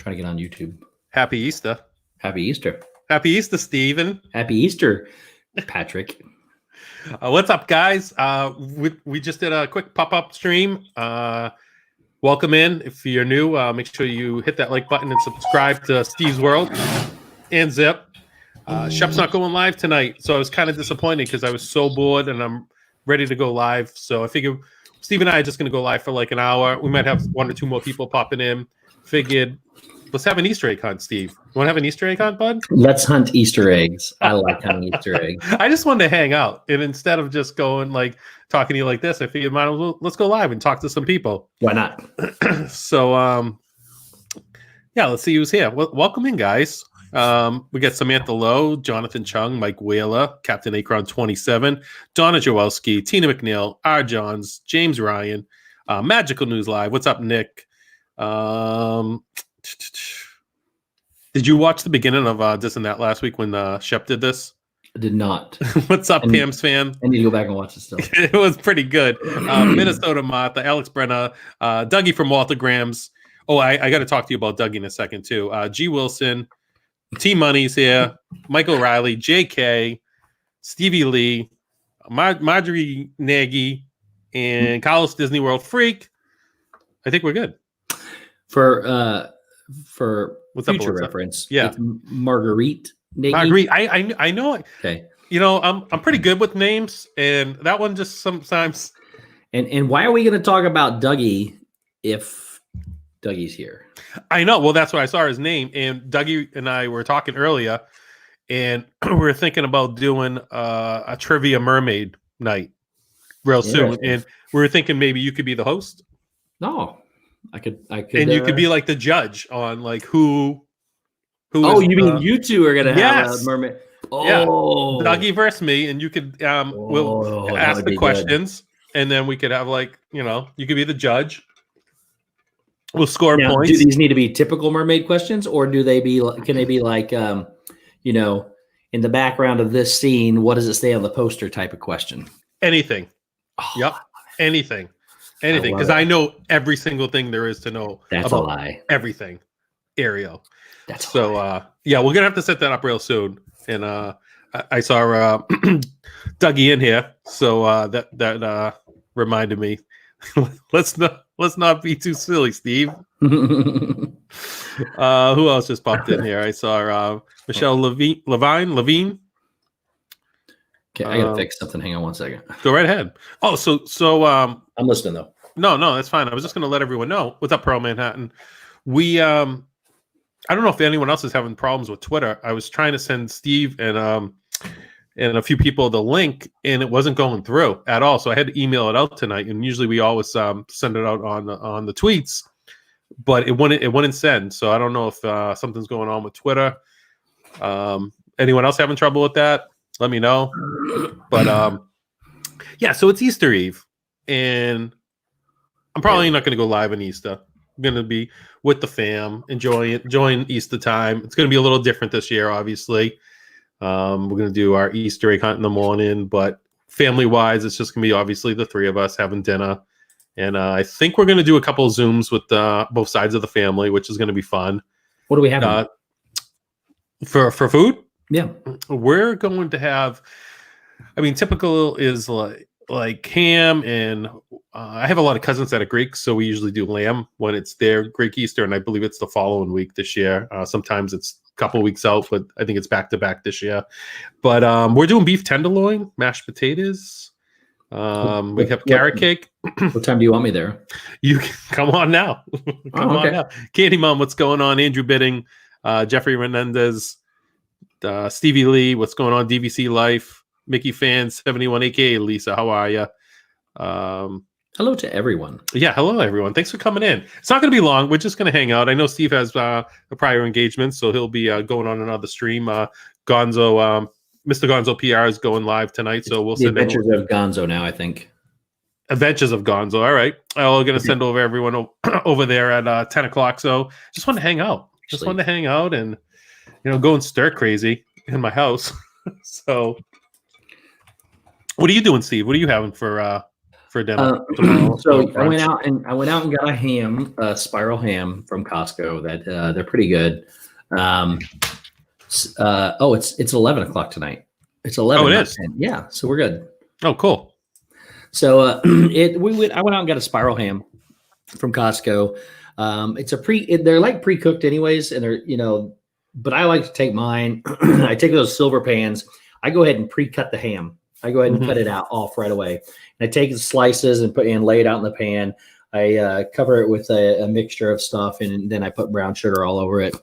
Trying to get on YouTube. Happy Easter. Happy Easter. Happy Easter, Steven. Happy Easter, Patrick. What's up, guys? We just did a quick pop-up stream. Welcome in. If you're new, make sure you hit that like button and subscribe to Steve's World and Zip. Shep's not going live tonight, so I was kind of disappointed because I was so bored and I'm ready to go live. So I figured Steve and I are just going to go live for like an hour. We might have one or two more people popping in. Figured, let's have an Easter egg hunt, Steve. You want to have an Easter egg hunt, bud? Let's hunt Easter eggs. I like hunting Easter eggs. I just wanted to hang out, and instead of just going like talking to you like this, I figured might as well let's go live and talk to some people. Why not? So, yeah, let's see who's here. Welcome in, guys. We got Samantha Lowe, Jonathan Chung, Mike Wheeler, Captain Akron 27, Donna Joelski, Tina McNeil, R. Johns, James Ryan, Magical News Live. What's up, Nick? Did you watch the beginning of this and that last week when Shep did this? I did not. What's up, Pam's fan? I need to go back and watch this stuff. It was pretty good. Minnesota Martha, Alex Brenna, Dougie from Walter Graham's. Oh, I got to talk to you about Dougie in a second, too. G. Wilson, T Money's here, Michael Riley, JK, Stevie Lee, Marjorie Nagy, and Carlos Disney World Freak. I think we're good. For what's future up, reference, yeah, it's Marguerite. Nagy. Marguerite. I know it. Okay. You know, I'm pretty good with names, and that one just sometimes. And why are we going to talk about Dougie if Dougie's here? I know. Well, that's why I saw his name, and Dougie and I were talking earlier, and we were thinking about doing a trivia mermaid night real soon, and we were thinking maybe you could be the host. No. I could, and you could be like the judge on like who. Oh, you mean you two are gonna have a mermaid? Oh, yeah. Dougie versus me, and you could we'll ask the questions, and then we could have like you could be the judge. We'll score points. Do these need to be typical mermaid questions, or do they be? Can they be like in the background of this scene? What does it say on the poster? Type of question. Anything. Oh, yep. Anything. Anything, because I know every single thing there is to know. That's about a lie. Everything, Ariel. That's so. Yeah, we're gonna have to set that up real soon. And I saw Dougie in here, so that reminded me. let's not be too silly, Steve. Who else just popped in here? I saw Michelle Levine. Okay, I gotta fix something. Hang on one second. Go right ahead. Oh, so I'm listening though. No, that's fine. I was just gonna let everyone know. What's up, Pearl Manhattan? We I don't know if anyone else is having problems with Twitter. I was trying to send Steve and a few people the link, and it wasn't going through at all. So I had to email it out tonight. And usually we always send it out on the tweets, but it wouldn't send. So I don't know if something's going on with Twitter. Anyone else having trouble with that? Let me know. But yeah, so it's Easter Eve, and I'm probably not going to go live on Easter. I'm going to be with the fam, enjoying Easter time. It's going to be a little different this year, obviously. We're going to do our Easter egg hunt in the morning, but family-wise, it's just going to be obviously the three of us having dinner. And I think we're going to do a couple of Zooms with both sides of the family, which is going to be fun. What do we have for food? Yeah, we're going to have. I mean, typical is like ham, and I have a lot of cousins that are Greek, so we usually do lamb when it's their Greek Easter, and I believe it's the following week this year. Sometimes it's a couple weeks out, but I think it's back to back this year. But we're doing beef tenderloin, mashed potatoes. We have carrot cake. What time do you want me there? You can come on now. On now. Candy Mom, what's going on? Andrew Bidding, Jeffrey Menendez. Stevie Lee, what's going on? DVC Life, Mickey Fans 71, aka Lisa. How are you? Hello to everyone. Yeah, hello everyone. Thanks for coming in. It's not going to be long. We're just going to hang out. I know Steve has a prior engagement, so he'll be going on another stream. Gonzo, Mr. Gonzo PR is going live tonight, so we'll send Adventures of Gonzo now. I think Adventures of Gonzo. All right, I'm going to send over everyone over there at 10 o'clock. So just want to hang out. Just wanted to hang out and go and stir crazy in my house. So, what are you doing, Steve? What are you having for for dinner tomorrow? So or I went brunch? out and got a ham, a spiral ham from Costco. That they're pretty good. It's 11 o'clock tonight. It's 11, Oh, it not is. 10. Yeah, so we're good. Oh, cool. So I went out and got a spiral ham from Costco. They're like pre-cooked anyways, and they're. But I like to take mine. I take those silver pans. I go ahead and pre-cut the ham. I go ahead and cut it out off right away. And I take the slices and lay it out in the pan. I cover it with a mixture of stuff, and then I put brown sugar all over it.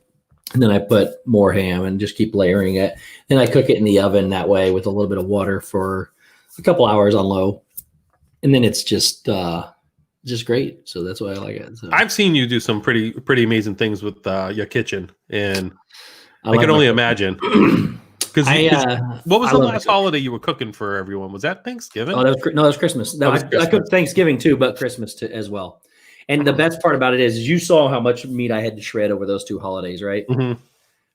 And then I put more ham and just keep layering it. Then I cook it in the oven that way with a little bit of water for a couple hours on low. And then it's just great. So that's why I like it. So. I've seen you do some pretty amazing things with your kitchen, and I like can only imagine. Because what was the last holiday you were cooking for everyone? Was that Thanksgiving? Oh, that was Christmas. No, I cooked Thanksgiving too, but Christmas too, as well. And the best part about it is you saw how much meat I had to shred over those 2 holidays, right?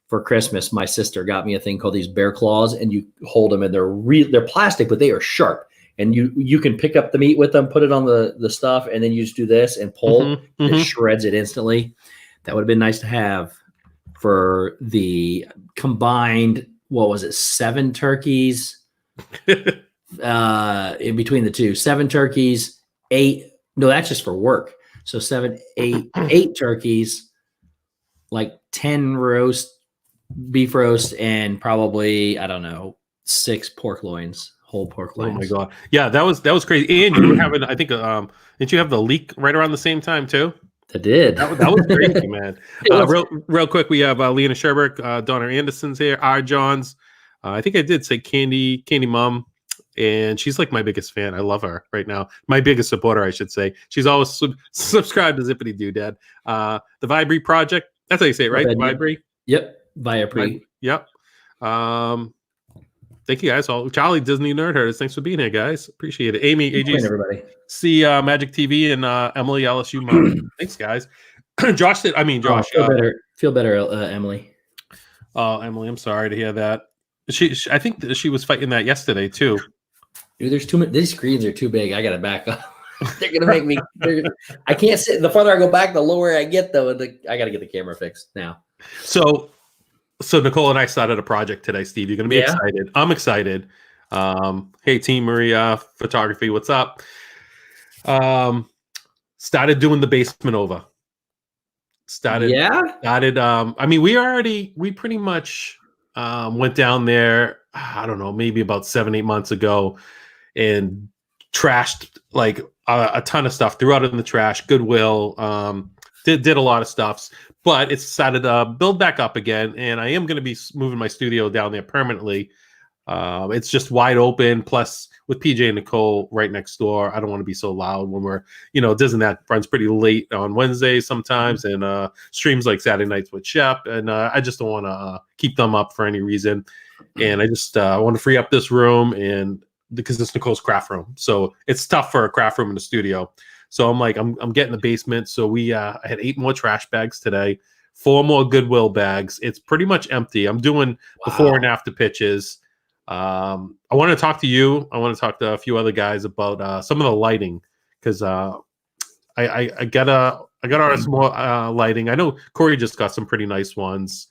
For Christmas, my sister got me a thing called these bear claws, and you hold them, and they're plastic, but they are sharp. And you can pick up the meat with them, put it on the stuff, and then you just do this and pull. It shreds it instantly. That would have been nice to have for the combined, 7 turkeys in between the two. 7 turkeys, 8. No, that's just for work. So 7, 8 turkeys, like 10 beef roast, and probably, I don't know, 6 pork loins. Whole pork loins. Oh my god! Yeah, that was crazy. And you were having, I think, didn't you have the leak right around the same time too? I did. That was crazy, man. Real quick, we have Lena Sherberg, Donna Anderson's here, R. Johns. I think I did say Candy Mom, and she's like my biggest fan. I love her right now. My biggest supporter, I should say. She's always subscribed to Zippity Doodad. The Vibri Project. That's how you say it, right? Vibri. Yep. Vibri. Yep. Thank you guys all. Charlie Disney Nerd Herders, thanks for being here, guys. Appreciate it. Amy, AG, everybody. See Magic TV, and Emily LSU Mom. Thanks, guys. Josh said, Josh. Feel better, Emily. Oh, Emily, I'm sorry to hear that. I think that she was fighting that yesterday too. Dude, there's too many. These screens are too big. I gotta back up. They're gonna make me. I can't sit. The farther I go back, the lower I get. Though, I gotta get the camera fixed now. So Nicole and I started a project today, Steve. You're going to be excited. I'm excited. Hey, Team Maria Photography, what's up? Started doing the basement over. Started. We pretty much went down there, I don't know, maybe about 7-8 months ago, and trashed like a ton of stuff, threw out in the trash, Goodwill, did a lot of stuff. But it's decided to build back up again, and I am going to be moving my studio down there permanently. It's just wide open. Plus, with PJ and Nicole right next door, I don't want to be so loud when we're, Disney runs pretty late on Wednesdays sometimes, and streams like Saturday nights with Shep, and I just don't want to keep them up for any reason. And I just want to free up this room, and because it's Nicole's craft room, so it's tough for a craft room in the studio. So I'm like, I'm getting the basement. So I had 8 more trash bags today, 4 more Goodwill bags. It's pretty much empty. I'm doing before and after pitches. I want to talk to you. I want to talk to a few other guys about some of the lighting, because I got some more lighting. I know Corey just got some pretty nice ones.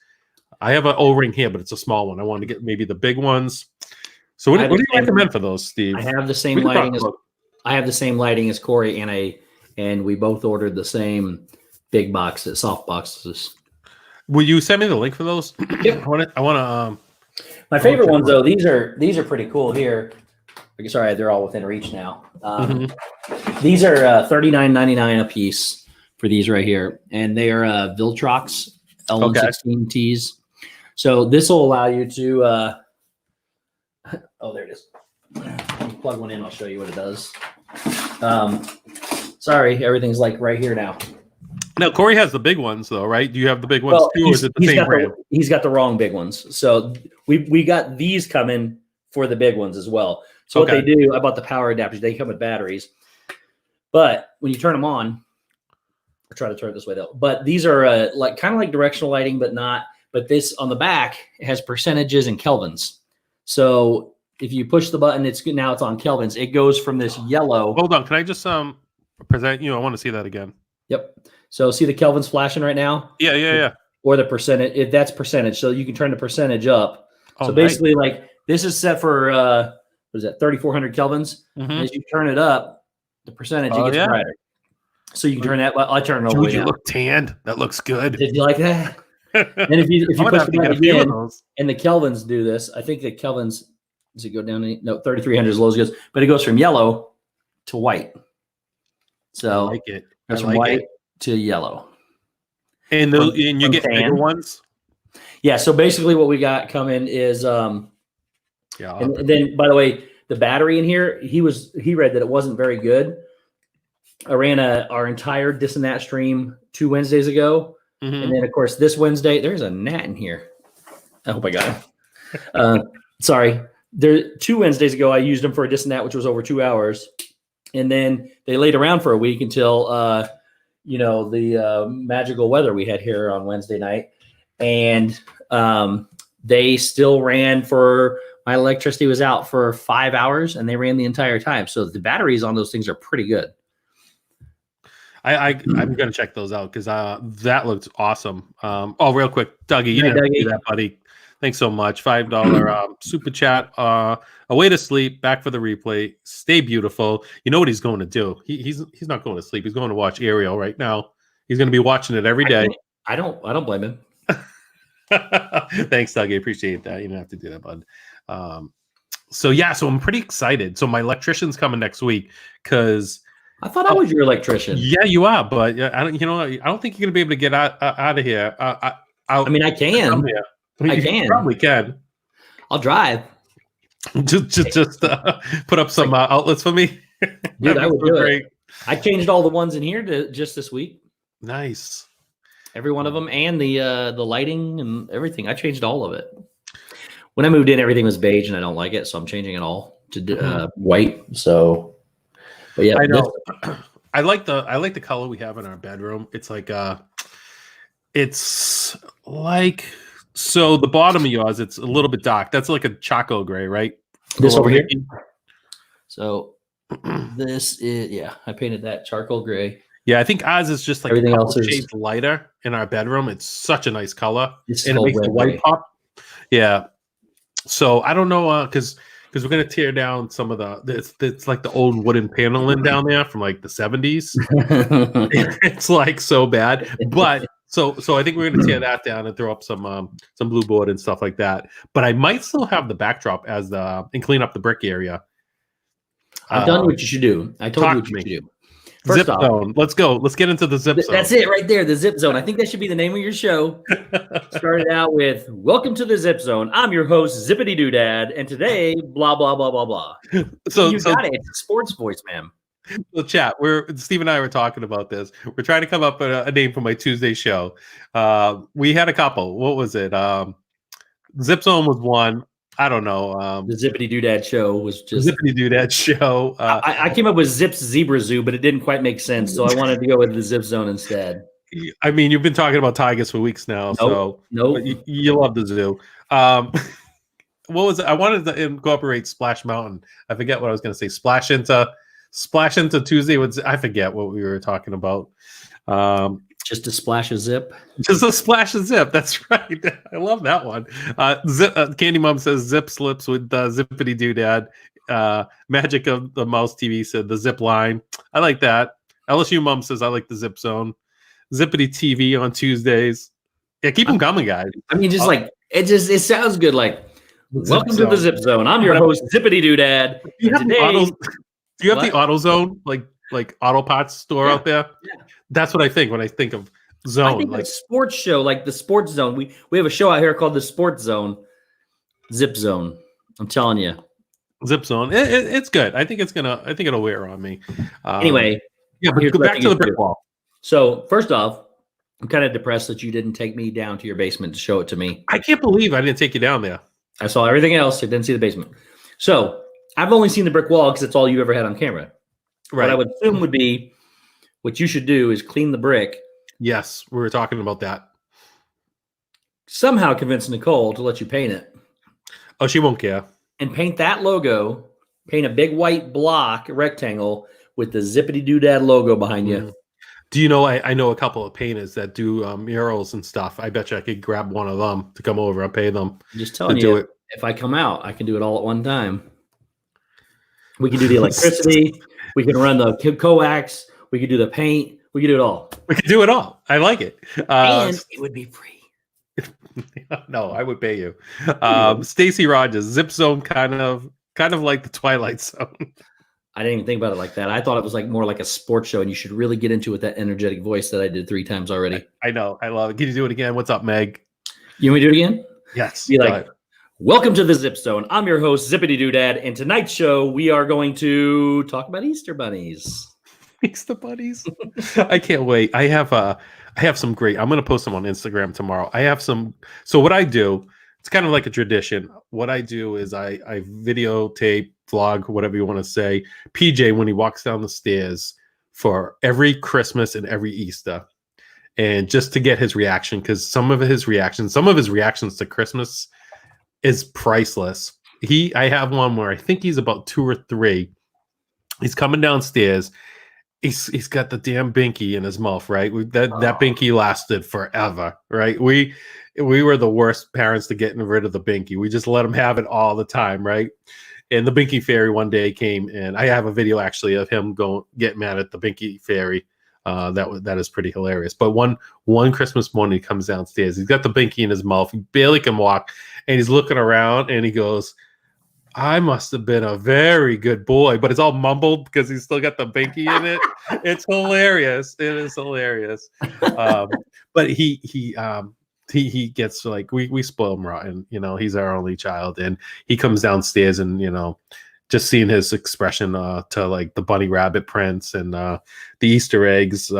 I have an O-ring here, but it's a small one. I want to get maybe the big ones. So what do you recommend for those, Steve? I have the same lighting as. I have the same lighting as Corey, and we both ordered the same big boxes, soft boxes. Will you send me the link for those? Yep. I want to. My favorite ones, though, these are pretty cool here. Sorry, they're all within reach now. These are $39.99 a piece for these right here, and they are Viltrox L116Ts. So this will allow you to. Oh, there it is. Plug one in. I'll show you what it does. Sorry, everything's like right here now. Now Corey has the big ones, though, right? Do you have the big ones too, or is it the same brand? He's got the wrong big ones. So we got these coming for the big ones as well. So what they do, I bought the power adapters. They come with batteries, but when you turn them on, I'll try to turn it this way though. But these are kind of like directional lighting, but not. But this on the back, it has percentages and kelvins. So if you push the button, it's good. Now it's on kelvins. It goes from this yellow. Hold on, can I just present you? I want to see that again. Yep. So see the kelvins flashing right now? Yeah. Or the percentage. If that's percentage, so you can turn the percentage up. Oh, so basically, like this is set for what is that? 3,400 kelvins. Mm-hmm. And as you turn it up, the percentage it gets brighter. So you can turn that. I turn it all the way you down. look tanned. That looks good. Did you like that? And if you push the button again, and the kelvins do this, I think the kelvins does it go down? No, 3,300 is low as it goes, but it goes from yellow to white. So I like it. That's from white to yellow. And you get bigger ones. Yeah. So basically, what we got coming is and then by the way, the battery in here, he read that it wasn't very good. I ran our entire Dis and That stream 2 Wednesdays ago. Mm-hmm. And then, of course, this Wednesday, there's a gnat in here. I hope I got it. Sorry. 2 Wednesdays ago, I used them for a Dis and That, which was over 2 hours. And then they laid around for a week until, the magical weather we had here on Wednesday night. And they still ran my electricity was out for 5 hours, and they ran the entire time. So the batteries on those things are pretty good. I'm gonna check those out because that looks awesome. Real quick, Dougie, you didn't do that, buddy. Thanks so much. $5 super chat. Away to sleep, back for the replay. Stay beautiful. You know what he's going to do? He's not going to sleep. He's going to watch Ariel right now. He's going to be watching it every day. I don't blame him. Thanks, Dougie. Appreciate that. You don't have to do that, bud. So I'm pretty excited. So my electrician's coming next week because. I thought I was your electrician. Yeah, you are, but I don't think you're gonna be able to get out of here. I can. I can. Probably can. I'll drive. just put up some outlets for me. Dude, I would do it. I changed all the ones in here just this week. Nice. Every one of them, and the lighting and everything. I changed all of it. When I moved in, everything was beige, and I don't like it, so I'm changing it all to white. So. But yeah, I know. I like the color we have in our bedroom. It's like so the bottom of yours, it's a little bit dark. That's like a charcoal gray, right? This over here. So this is I painted that charcoal gray. Yeah, I think ours is just like everything else is shades lighter in our bedroom. It's such a nice color, and it makes the white pop. Yeah. So I don't know because we're gonna tear down some of it's like the old wooden paneling down there from like the 70s. It's like so bad, but so I think we're gonna tear that down and throw up some blue board and stuff like that. But I might still have the backdrop and clean up the brick area. I've done what you should do. I told you what you should do. First zip zone. Let's go. Let's get into the zip zone. That's it right there. The zip zone. I think that should be the name of your show. Started out with "Welcome to the Zip Zone." I'm your host, Zippity Doodad, and today, blah blah blah blah blah. So got it. It's a sports voice, man. So, chat. Steve and I were talking about this. We're trying to come up with a name for my Tuesday show. We had a couple. What was it? Zip Zone was one. I don't know. The Zippity Doodad show was just Zippity Doodad show. I came up with Zip's Zebra Zoo, but it didn't quite make sense, so I wanted to go with the Zip Zone instead. I mean, you've been talking about tigers for weeks now, so you love the zoo. What was it? I wanted to incorporate Splash Mountain. I forget what I was going to say. Splash into Tuesday. I forget what we were talking about. Just a splash of zip. Just a splash of zip. That's right. I love that one. Candy Mom says zip slips with Zippity Doodad. Magic of the Mouse TV said the zip line. I like that. LSU Mom says I like the zip zone. Zippity TV on Tuesdays. Yeah, keep them coming, guys. I mean, it sounds good. Like, welcome to the Zip Zone. I'm your host, Zippity Doodad. Do you have the AutoZone like auto parts store out there? Yeah. That's what I think when I think of zone. I think like sports show, like the Sports Zone. We have a show out here called the Sports Zone, Zip Zone. I'm telling you, Zip Zone. It's good. I think it'll wear on me. Anyway, but go back to the brick wall. So first off, I'm kind of depressed that you didn't take me down to your basement to show it to me. I can't believe I didn't take you down there. I saw everything else. I didn't see the basement. So I've only seen the brick wall because it's all you ever had on camera. Right. What I would assume would be what you should do is clean the brick. Yes, we were talking about that. Somehow convince Nicole to let you paint it. Oh, she won't care. and paint that logo. Paint a big white block rectangle with the Zippity Doodad logo behind you. Do you know? I know a couple of painters that do murals and stuff. I bet you I could grab one of them to come over and pay them. I'm just telling you, do it. If I come out, I can do it all at one time. We can do the electricity. We can run the coax. We can do the paint. We can do it all. We can do it all. I like it. And it would be free. No, I would pay you. Stacy Rogers, Zip Zone, kind of like the Twilight Zone. I didn't even think about it like that. I thought it was like more like a sports show, and you should really get into it with that energetic voice that I did 3 times already. I know. I love it. Can you do it again? What's up, Meg? You want me to do it again? Yes. Be like, welcome to the Zip Zone. I'm your host, Zippity Doodad, and tonight's show we are going to talk about Easter bunnies. Easter bunnies. I can't wait. I have some great. I'm going to post them on Instagram tomorrow. I have some. So what I do, it's kind of like a tradition. What I do is I videotape, vlog, whatever you want to say, PJ when he walks down the stairs for every Christmas and every Easter, and just to get his reaction, because some of his reactions to Christmas is priceless. I have one where I think he's about 2 or 3. He's coming downstairs. He's got the damn binky in his mouth, right? That binky lasted forever, right? We were the worst parents to getting rid of the binky. We just let him have it all the time, right? And the binky fairy one day came, and I have a video actually of him get mad at the binky fairy. That is pretty hilarious. But one Christmas morning, he comes downstairs. He's got the binky in his mouth. He barely can walk, and he's looking around, and he goes, I must have been a very good boy, but it's all mumbled because he's still got the binky in it. It's hilarious. It is hilarious. But he gets like, we spoil him rotten. You know, he's our only child, and he comes downstairs, and just seeing his expression to like the bunny rabbit prints and the Easter eggs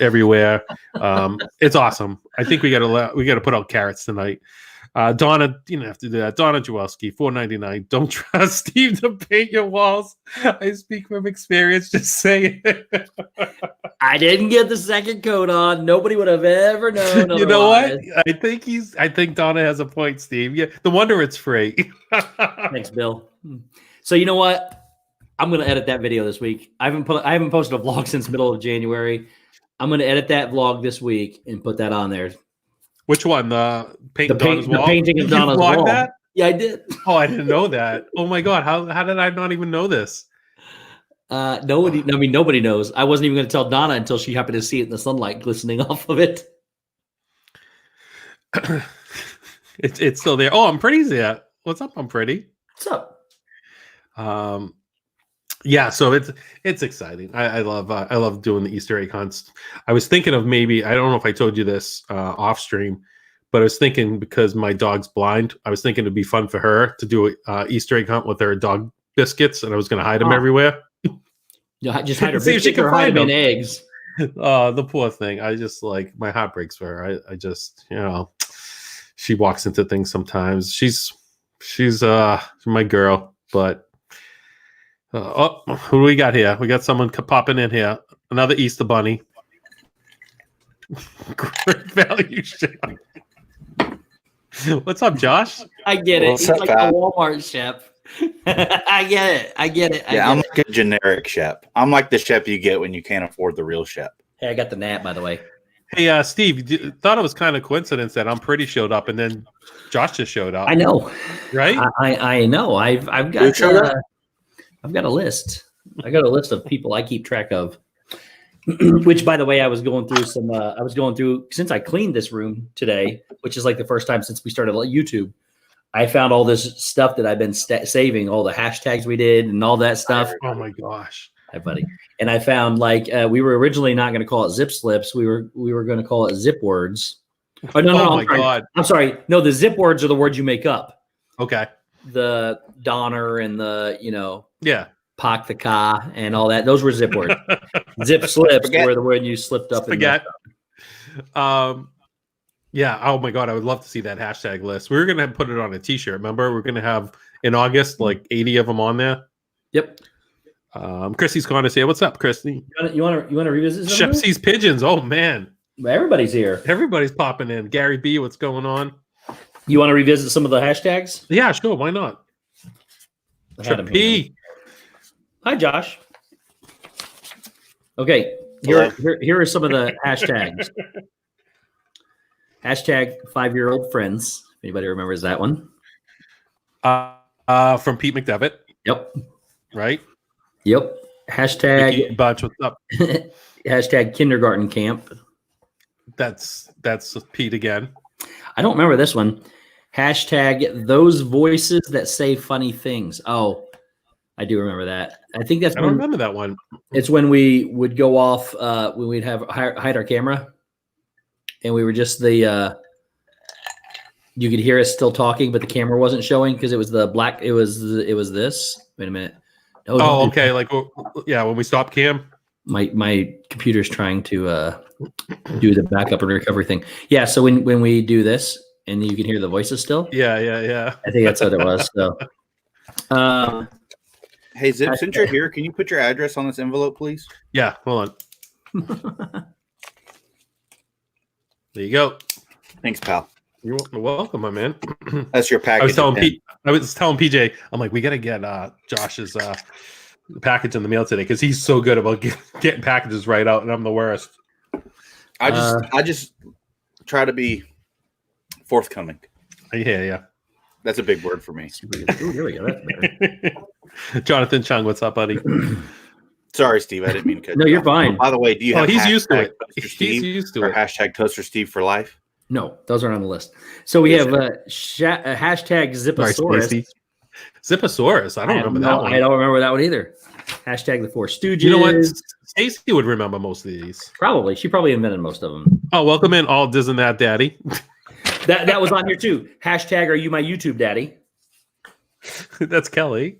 everywhere. It's awesome. I think we gotta put out carrots tonight. Donna, you don't have to do that. Donna Jewelski, $4.99. Don't trust Steve to paint your walls. I speak from experience. Just say it. I didn't get the second coat on. Nobody would have ever known. You know what? I think Donna has a point, Steve. Yeah, no wonder it's free. Thanks, Bill. So you know what? I'm gonna edit that video this week. I haven't posted a vlog since middle of January. I'm gonna edit that vlog this week and put that on there. Which one? The painting of Donna's wall. That? Yeah, I did. Oh, I didn't know that. Oh my God. How did I not even know this? Nobody knows. I wasn't even going to tell Donna until she happened to see it in the sunlight glistening off of it. It's still there. Oh, I'm pretty's there. What's up? I'm pretty. What's up? Yeah, so it's exciting. I love doing the Easter egg hunts. I was thinking of maybe, I don't know if I told you this off stream, but I was thinking, because my dog's blind, I was thinking it'd be fun for her to do a Easter egg hunt with her dog biscuits, and I was going to hide them everywhere. Yeah, just hide her see if she biscuits can or hide find them in them. eggs. The poor thing. I just like, my heart breaks for her. I just, she walks into things sometimes. She's my girl, but. Who do we got here? We got someone popping in here. Another Easter bunny. Great value shop. What's up, Josh? I get it. He's like a Walmart Shep. I get it. I'm like a generic Shep. I'm like the Shep you get when you can't afford the real Shep. Hey, I got the nap, by the way. Hey, Steve, thought it was kind of coincidence that I'm pretty showed up, and then Josh just showed up. I know, right? I know. I've got a list. I got a list of people I keep track of. Which, by the way, I was going through since I cleaned this room today, which is like the first time since we started YouTube. I found all this stuff that I've been saving, all the hashtags we did and all that stuff. Oh my gosh. Hi, buddy. And I found we were originally not going to call it zip slips. We were going to call it zip words. Oh, no, my God. I'm sorry. No, the zip words are the words you make up. Okay. The Donner and the, yeah, Pak the Ka and all that. Those were zip words. Zip slips were the word you slipped up. Forget. Yeah. Oh my God. I would love to see that hashtag list. We were going to put it on a t-shirt. Remember, we're going to have in August, like 80 of them on there. Yep. Chrissy's going to say, what's up, Christy? You want to revisit Shep sees pigeons. Oh man. Everybody's here. Everybody's popping in. Gary B, what's going on? You want to revisit some of the hashtags? Yeah, sure. Why not? I had him Trip here. P. Hi, Josh. Okay, here are some of the hashtags. Hashtag 5-year-old friends. Anybody remembers that one? From Pete McDevitt, Yep. right? Yep. Hashtag Mickey Bunch, what's up? hashtag kindergarten camp. That's Pete again. I don't remember this one. Hashtag those voices that say funny things. Oh, I do remember that. I think that's I don't remember that one. it's when we would go off when we'd hide our camera, and we were just the you could hear us still talking, but the camera wasn't showing because it was the black. It was this. Wait a minute. No, Oh, okay. Like, yeah, when we stopped cam. My computer's trying to do the backup and recovery thing. Yeah. So when we do this, and you can hear the voices still. Yeah. I think that's what it was. So. Hey, Zip, since you're here, can you put your address on this envelope, please? Yeah, hold on. There you go. Thanks, pal. You're welcome, my man. That's your package. I was telling PJ, I'm like, we got to get Josh's package in the mail today because he's so good about getting packages right out, and I'm the worst. I just try to be forthcoming. Yeah. That's a big word for me. Ooh, here we go. That's better. Jonathan Chung, what's up, buddy? Sorry, Steve. I didn't mean to cut No, you you're off. fine. By the way, do you have he's used to hashtag it. Toaster He's Steve used to or it. hashtag Toaster Steve for life? No, those aren't on the list. So we Yes, have hashtag Zipposaurus. Sorry, Zipposaurus. I don't remember that one. I don't remember that one either. Hashtag the Four Stooges. You know what? Stacy would remember most of these. Probably. She probably invented most of them. Oh, welcome in, all Diz and That Daddy. That was on here too. Hashtag Are You My YouTube Daddy? That's Kelly.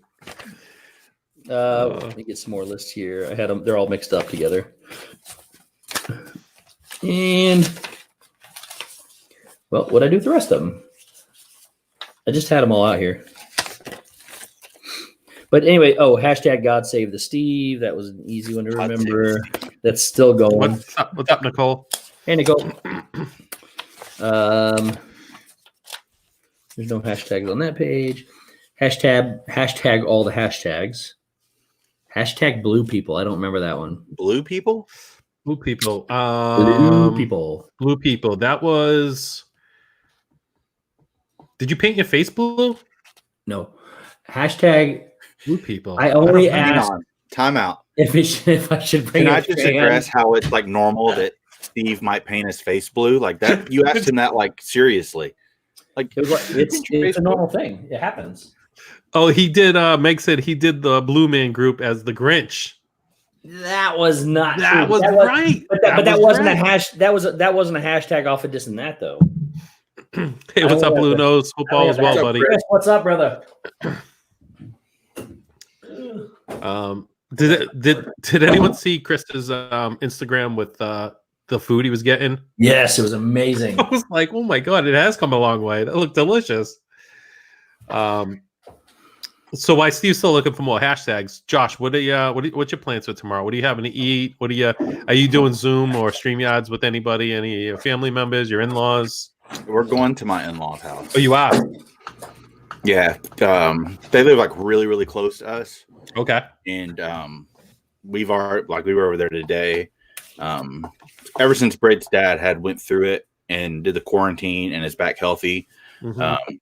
Let me get some more lists here. I had them. They're all mixed up together. And well, what'd I do with the rest of them? I just had them all out here. But anyway, hashtag God Save the Steve. That was an easy one to remember. That's still going. What's up, Nicole? Hey, Nicole. There's no hashtags on that page. Hashtag all the hashtags. Hashtag blue people. I don't remember that one. Blue people? Blue people. Blue people. Blue people. That was. Did you paint your face blue? No. Hashtag blue people. I only asked. Time out. If I should bring. Can I just address how it's like normal that Steve might paint his face blue like that? You asked him that like seriously. Like it's a normal thing. It happens. Oh, he did. Meg said he did the Blue Man Group as the Grinch. That was not. That true. was right. But that wasn't a hash. That wasn't a hashtag off of this and that though. Hey, what's up, Blue Nose Football as well, buddy? Chris, what's up, brother? Did anyone see Chris's Instagram with the food he was getting? Yes, it was amazing. I was like, oh my god, it has come a long way. That looked delicious. So while Steve's still looking for more hashtags, Josh, what's your plans for tomorrow? What are you having to eat? Are you doing Zoom or StreamYards with anybody? Any of your family members, your in-laws? We're going to my in-laws' house. Oh, you are? Yeah. They live like really, really close to us. Okay. And we were over there today. Ever since Braid's dad went through it and did the quarantine and is back healthy. Mm-hmm.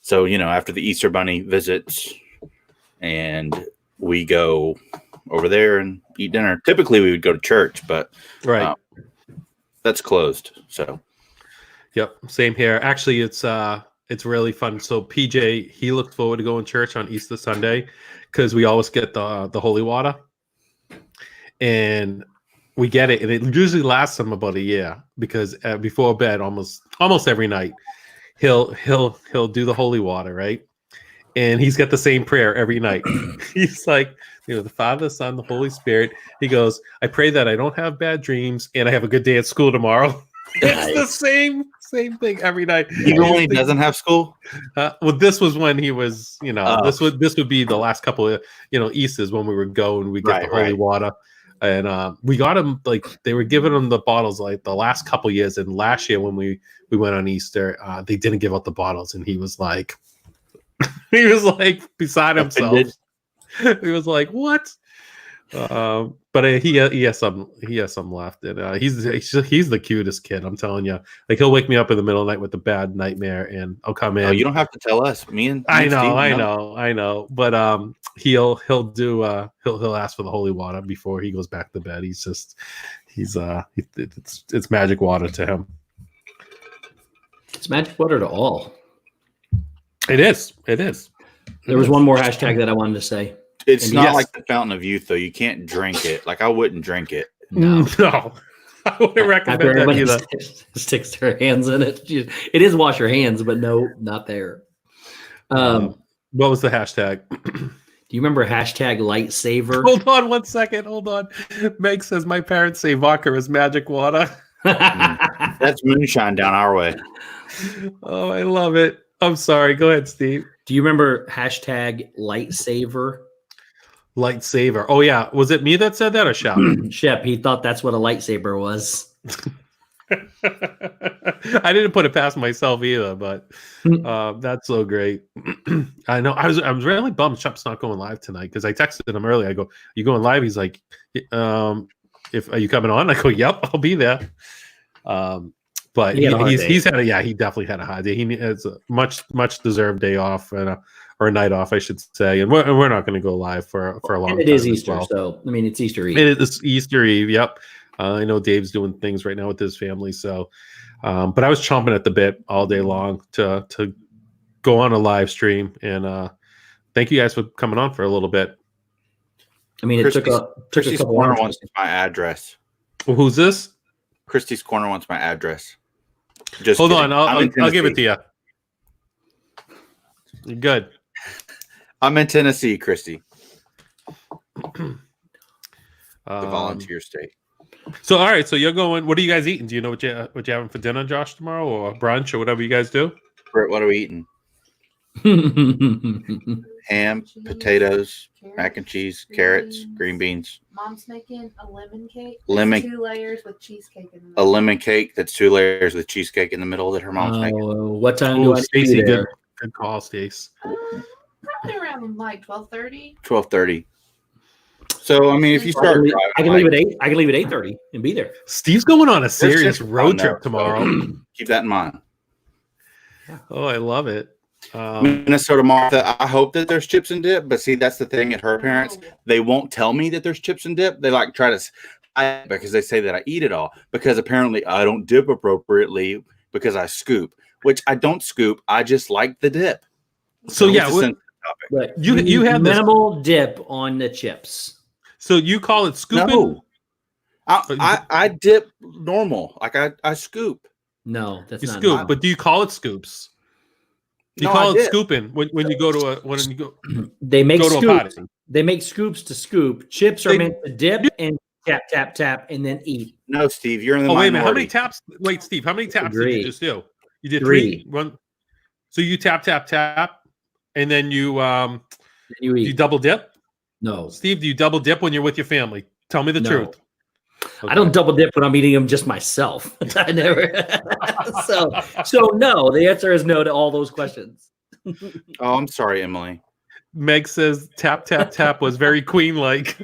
So, after the Easter Bunny visits and we go over there and eat dinner. Typically we would go to church, but that's closed. So, yep. Same here. Actually, it's really fun. So PJ, he looked forward to going to church on Easter Sunday because we always get the holy water and we get it. And it usually lasts him about a year because before bed, almost every night, he'll do the holy water, right? And he's got the same prayer every night. He's like, the Father, the Son, the Holy Spirit. He goes, I pray that I don't have bad dreams and I have a good day at school tomorrow. It's the same thing every night. Even when he doesn't have school? Well, this was when he was, this would be the last couple of, Easters when we would go and we get the holy water. And we got him, like, they were giving him the bottles like the last couple years. And last year when we went on Easter, they didn't give out the bottles. And he was like, He was like beside himself. Offended. He was like, "What?" But he has some left, and he's the cutest kid. I'm telling you. Like he'll wake me up in the middle of the night with a bad nightmare, and I'll come in. Oh, you don't have to tell us. I know. But he'll ask for the holy water before he goes back to bed. It's magic water to him. It's magic water to all. It is. There was one more hashtag that I wanted to say. It's not like the Fountain of Youth, though. You can't drink it. Like I wouldn't drink it. No. I wouldn't recommend that either. Sticks their hands in it. It is wash your hands, but no, not there. What was the hashtag? Do you remember hashtag lightsaber? Hold on 1 second. Hold on. Meg says my parents say vodka is magic water. That's moonshine down our way. Oh, I love it. I'm sorry. Go ahead, Steve. Do you remember hashtag lightsaber? Lightsaber. Oh yeah, was it me that said that or Shep? Shep, he thought that's what a lightsaber was. I didn't put it past myself either, but that's so great. I know. I was really bummed Shep's not going live tonight because I texted him early. I go, "You going live?" He's like, "Are you coming on?" I go, "Yep, I'll be there." But he definitely had a hard day. He has a much deserved day off or a night off, I should say. And we're not going to go live for a long time. It is Easter, so I mean, it's Easter Eve. It's Easter Eve. Yep. I know Dave's doing things right now with his family, so. But I was chomping at the bit all day long to go on a live stream, and thank you guys for coming on for a little bit. I mean, Christy's Corner wants my address. Well, who's this? Christy's Corner wants my address. Just hold on, I'll give it to you. You're good. I'm in Tennessee, Christy. The volunteer state. So, all right. So you're going. What are you guys eating? Do you know what you're having for dinner, Josh, tomorrow, or brunch, or whatever you guys do? Britt, what are we eating? Ham, potatoes, mac and cheese, carrots, green beans. Mom's making a lemon cake. 2 layers with cheesecake in the middle. A lemon cake that's 2 layers with cheesecake in the middle that her mom's making. What time do I Stacy, be there? Good call, Stace. Probably around like 12:30. 12:30. So I mean, if you start, I can leave at 8. I can leave at 8:30 and be there. Steve's going on a serious road trip tomorrow. Keep that in mind. Oh, I love it. Minnesota Martha, I hope that there's chips and dip, but see, that's the thing at her parents. They won't tell me that there's chips and dip. They like try to, because they say that I eat it all, because apparently I don't dip appropriately because I scoop, which I don't scoop. I just like the dip. So yeah, you have minimal dip on the chips. So you call it scooping? No. I dip normal. Like I scoop. No, that's not scoop. normal. But do you call it scoops? You call it scooping when you go to They make go to a party. They make scoops to scoop. Chips are meant to dip and tap and then eat. No, Steve, you're in the minority. Wait a minute. How many taps? Wait, Steve, how many taps did you just do? You did 3. One. So you tap, and then you eat. You double dip? No. Steve, do you double dip when you're with your family? Tell me the truth. Okay. I don't double dip when I'm eating them just myself. I never. so no. The answer is no to all those questions. Oh, I'm sorry, Emily. Meg says tap was very queen-like.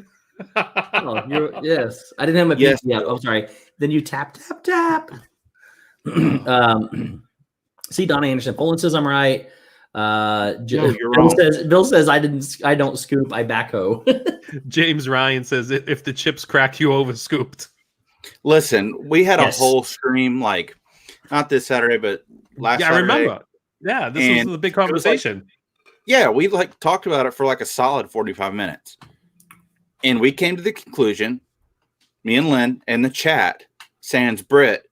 Yes, I didn't have my yes. Yeah, I'm sorry. Then you tap. See, Donna Anderson Poland says I'm right. You're wrong. Bill says I don't scoop, I backhoe. James Ryan says if the chips crack you over, scooped. Listen, we had a whole stream, like not this Saturday, but last Saturday. I remember. Yeah, this was the big conversation. We talked about it for like a solid 45 minutes. And we came to the conclusion, me and Lynn and the chat, sans Brit,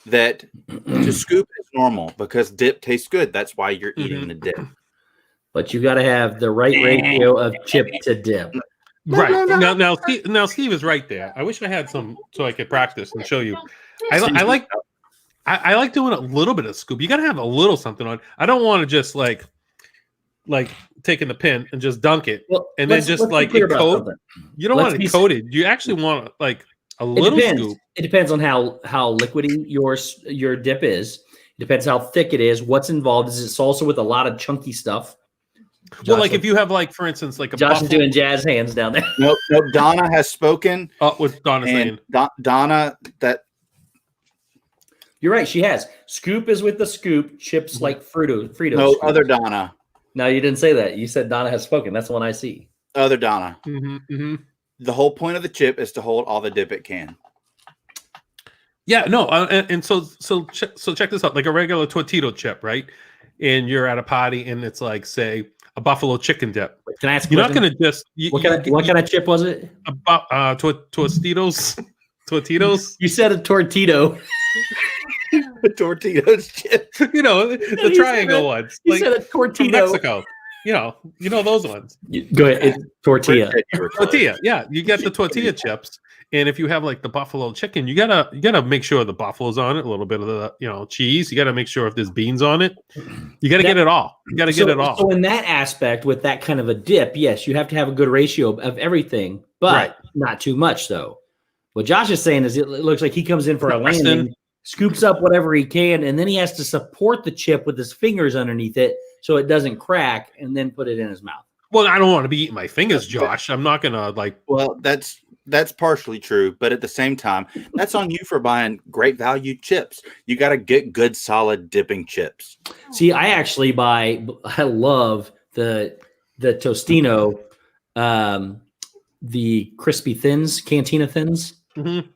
that to scoop is normal because dip tastes good. That's why you're eating the dip. But you got to have the right ratio of chip to dip. Right. Now Steve is right there. I wish I had some so I could practice and show you. I like doing a little bit of scoop. You got to have a little something on. I don't want to just like taking the pin and just dunk it and then just like it coat. You don't want it coated. You actually want like a little scoop. It depends on how liquidy your dip is. Depends how thick it is. What's involved? Is it salsa with a lot of chunky stuff? Well, like if you have like, for instance, like a Josh is buffalo. doing jazz hands down there. Nope. Donna has spoken. Oh, what's Donna saying? And Donna, that You're right. She has. Scoop is with the scoop. Chips like Fritos. no scoops. other Donna. No, you didn't say that. You said Donna has spoken. That's the one I see. Other Donna. Mm-hmm. The whole point of the chip is to hold all the dip it can. Yeah, no, and so check this out. Like a regular tortilla chip, right? And you're at a party, and it's like, say, a buffalo chicken dip. Can I ask? You're not going to just What kind of chip was it? Tostitos. Tortitos. You said a tortito. The Tortillas chip. You know the triangle ones. You like said a from tortito. Mexico. You know those ones. Go ahead. It's tortilla. Tortilla. Yeah, you get the tortilla chips. And if you have like the buffalo chicken, you gotta make sure the buffalo's on it, a little bit of the cheese. You gotta make sure if there's beans on it. You gotta get it all. You gotta get it all. So in that aspect, with that kind of a dip, yes, you have to have a good ratio of everything, but not too much. Though, what Josh is saying is, it looks like he comes in for a landing, scoops up whatever he can, and then he has to support the chip with his fingers underneath it so it doesn't crack, and then put it in his mouth. Well, I don't want to be eating my fingers, Josh. I'm not gonna like. Well, that's partially true, but at the same time, that's on you for buying great value chips. You got to get good, solid dipping chips. See, I actually I love the Tostino, the crispy thins, Cantina thins. Mm-hmm.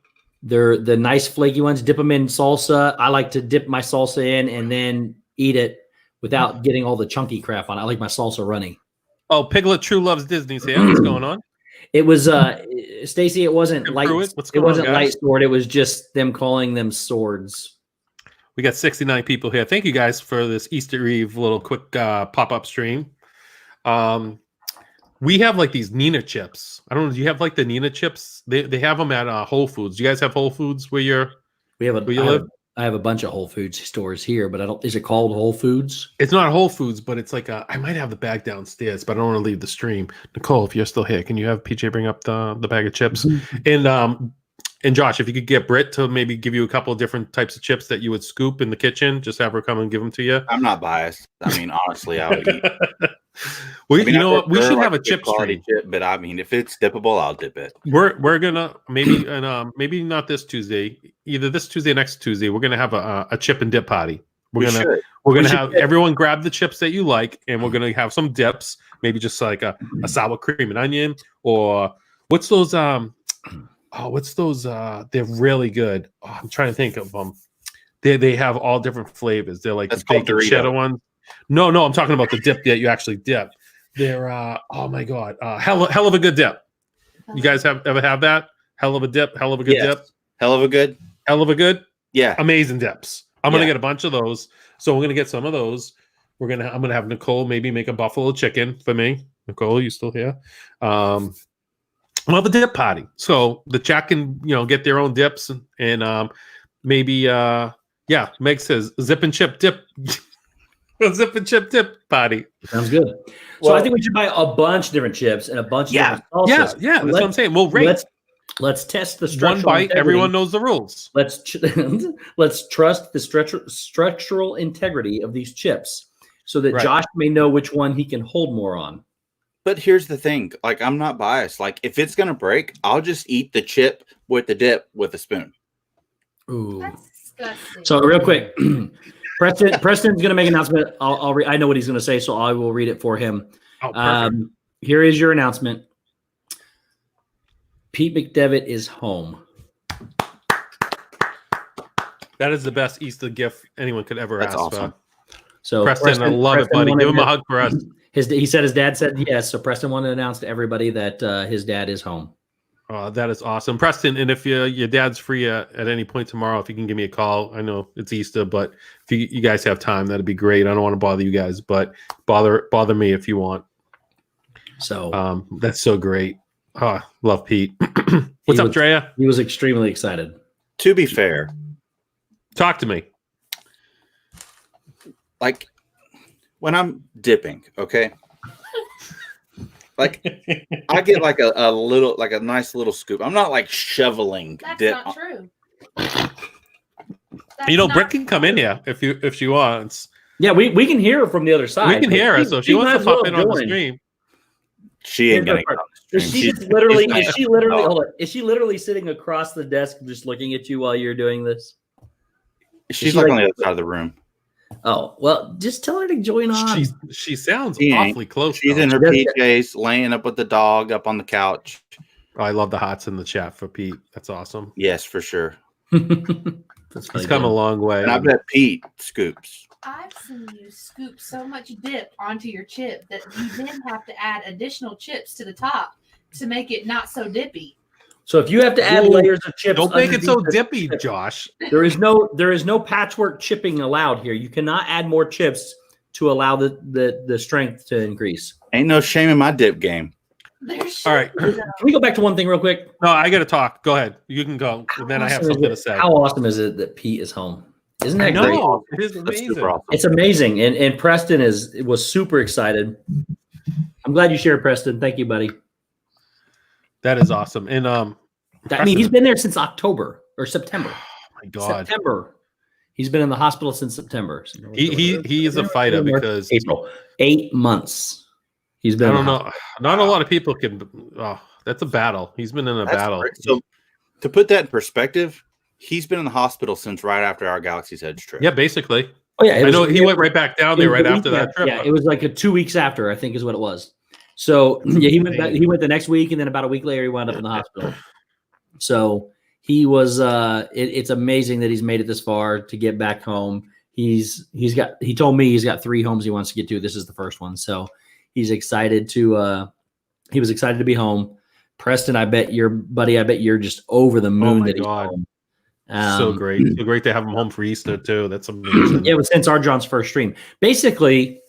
They're the nice flaky ones. Dip them in salsa. I like to dip my salsa in and then eat it without getting all the chunky crap on it. I like my salsa runny. Oh, Piglet True loves Disney's here. What's going on? It was Stacy. It wasn't light. It wasn't light sword. It was just them calling them swords. We got 69 people here. Thank you guys for this Easter Eve little quick pop-up stream. We have like these Nina chips. I don't know. Do you have like the Nina chips? They have them at Whole Foods. Do you guys have Whole Foods where you live? I have a bunch of Whole Foods stores here, but I don't. Is it called Whole Foods? It's not Whole Foods, but it's like I might have the bag downstairs, but I don't want to leave the stream. Nicole, if you're still here, can you have PJ bring up the bag of chips? And Josh, if you could get Britt to maybe give you a couple of different types of chips that you would scoop in the kitchen, just have her come and give them to you. I'm not biased. I mean, honestly, I would eat. Well, you know what? We should have a chip stream. But I mean, if it's dippable, I'll dip it. We're gonna maybe not this Tuesday, either this Tuesday or next Tuesday. We're gonna have a chip and dip party. We're gonna have everyone grab the chips that you like, and we're gonna have some dips. Maybe just like a sour cream and onion, or what's those? What's those? They're really good. Oh, I'm trying to think of them. They have all different flavors. They're like the bacon cheddar ones. No, I'm talking about the dip that you actually dip. They're oh my god, hell of a good dip. You guys ever have that? Hell of a dip, hell of a good dip. Hell of a good. Yeah, amazing dips. I'm gonna get a bunch of those. So we're gonna get some of those. I'm gonna have Nicole maybe make a buffalo chicken for me. Nicole, are you still here? We'll have a dip party. So the chat can get their own dips and maybe Meg says zip and chip dip. Zip and chip dip party. Sounds good. So I think we should buy a bunch of different chips and a bunch of different salsas. Yeah. That's what I'm saying. We'll rate. Let's test the structural one bite. integrity. Everyone knows the rules. Let's trust the structural integrity of these chips, so that Josh may know which one he can hold more on. But here's the thing: like, I'm not biased. Like, if it's gonna break, I'll just eat the chip with the dip with a spoon. Ooh. That's disgusting. So real quick. Preston's going to make an announcement. I know what he's going to say, so I will read it for him. Oh, here is your announcement. Pete McDevitt is home. That is the best Easter gift anyone could ever ask awesome. for. So Preston, I love it, buddy. Give him a hug for us. He said his dad said yes, so Preston wanted to announce to everybody that his dad is home. That is awesome, Preston. And if your dad's free at any point tomorrow, if you can give me a call, I know it's Easter, but if you guys have time, that'd be great. I don't want to bother you guys, but bother me if you want. So that's so great. Love Pete. What's up, Drea? He was extremely excited. To be fair, talk to me. Like when I'm dipping, okay. Like I get like a little, like a nice little scoop. I'm not like shoveling That's dip. not true. You know, not Britt can come in here if she wants. Yeah, we can hear her from the other side. We can hear her, so if she wants might to as well pop in on the join. stream. She ain't gonna. Is she just literally? Is she literally? Hold on. Is she literally sitting across the desk, just looking at you while you're doing this? She's like on the other side of the room. Oh well, just tell her to join on. She sounds She ain't. awfully close. She's though. in her PJs, laying up with the dog up on the couch. Oh, I love the hots in the chat for Pete. That's awesome. Yes, for sure. He's come a long way. And I bet Pete scoops. I've seen you scoop so much dip onto your chip that you then have to add additional chips to the top to make it not so dippy. So if you have to add layers of chips, Don't make it so underneath the dippy, chip, Josh. there is no patchwork chipping allowed here. You cannot add more chips to allow the strength to increase. Ain't no shame in my dip game. All right. Can we go back to one thing real quick? No, I got to talk. Go ahead. You can go. And then I have something to say. How awesome is it that Pete is home? Isn't that great? No, it is That's amazing. super awesome. It's amazing, and Preston was super excited. I'm glad you shared, Preston. Thank you, buddy. That is awesome. And I mean, he's been there since October or September. Oh my God. September. He's been in the hospital since September. He is a fighter because April. 8 months. He's been. I don't know. Not a lot of people can. Oh, that's a battle. He's been in a battle. Great. So to put that in perspective, he's been in the hospital since right after our Galaxy's Edge trip. Yeah, basically. Oh yeah, I know he went right back down there right after that trip. Yeah, it was like 2 weeks after, I think, is what it was. So yeah, he went back, he went the next week, and then about a week later, he wound up in the hospital. So he was. It's amazing that he's made it this far to get back home. He told me he's got 3 homes he wants to get to. This is the first one, so he's excited to. He was excited to be home. Preston, I bet you're just over the moon that he's home. So great. So great to have him home for Easter too. That's amazing. Yeah, it was since our John's first stream. Basically.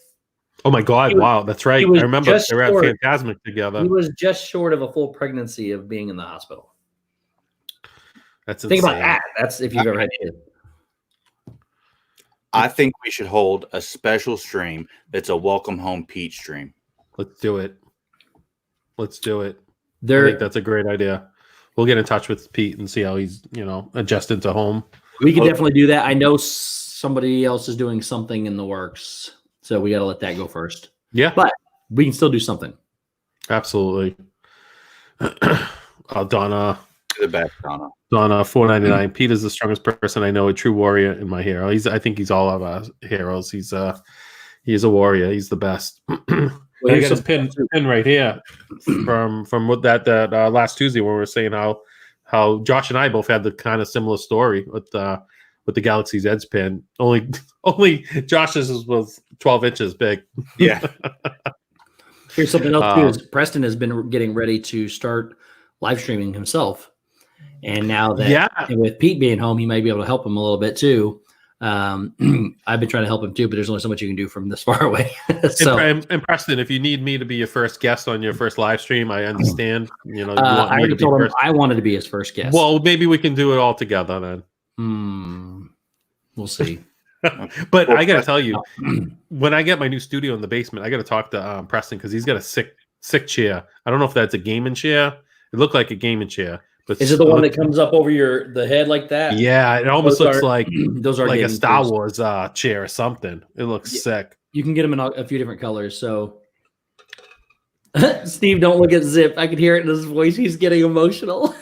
Oh my God! Wow, that's right. I remember they were at Phantasmic together. He was just short of a full pregnancy of being in the hospital. That's think insane. about that. That's if you've ever had kids. I think we should hold a special stream that's a welcome home Pete stream. Let's do it. Let's do it. I think that's a great idea. We'll get in touch with Pete and see how he's, adjusting to home. We can definitely do that. I know somebody else is doing something in the works, so we got to let that go first. Yeah, but we can still do something. Absolutely. Donna. The best, Donna. Donna, 499. Pete is the strongest person I know, a true warrior in my hero. I think he's all of our heroes. He's a warrior. He's the best. I got his pin right here from what that last Tuesday when we were saying how Josh and I both had the kind of similar story with the Galaxy's Edge pin. Only Josh's was 12 inches big. Yeah. Here's something else too. Is Preston has been getting ready to start live streaming himself, and now that with Pete being home, he might be able to help him a little bit too. I've been trying to help him too, but there's only so much you can do from this far away. So, and Preston, if you need me to be your first guest on your first live stream, I understand. You I already told him I wanted to be his first guest. Well, maybe we can do it all together then. We'll see. But I got to tell you, when I get my new studio in the basement, I got to talk to Preston because he's got a sick chair. I don't know if that's a gaming chair. It looked like a gaming chair. But is it the one that comes up over the head like that? Yeah, it almost looks like those are like a Star Wars chair or something. It looks sick. You can get them in a few different colors. So, Steve, don't look at Zip. I can hear it in his voice. He's getting emotional.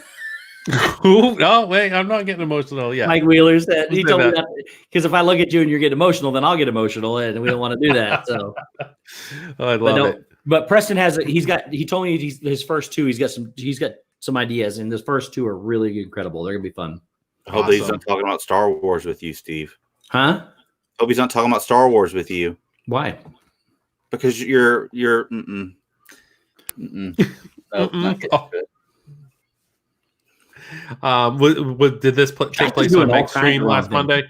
Who? No, wait, I'm not getting emotional yet. Mike Wheeler said he told me that because if I look at you and you're getting emotional, then I'll get emotional, and we don't want to do that. So, I love it. But Preston he told me his first 2. He's got some ideas, and his first 2 are really incredible. They're gonna be fun. I hope he's not talking about Star Wars with you, Steve. Huh? Hope he's not talking about Star Wars with you. Why? Because you're no, not good. Did this take place on Meg's stream last Monday?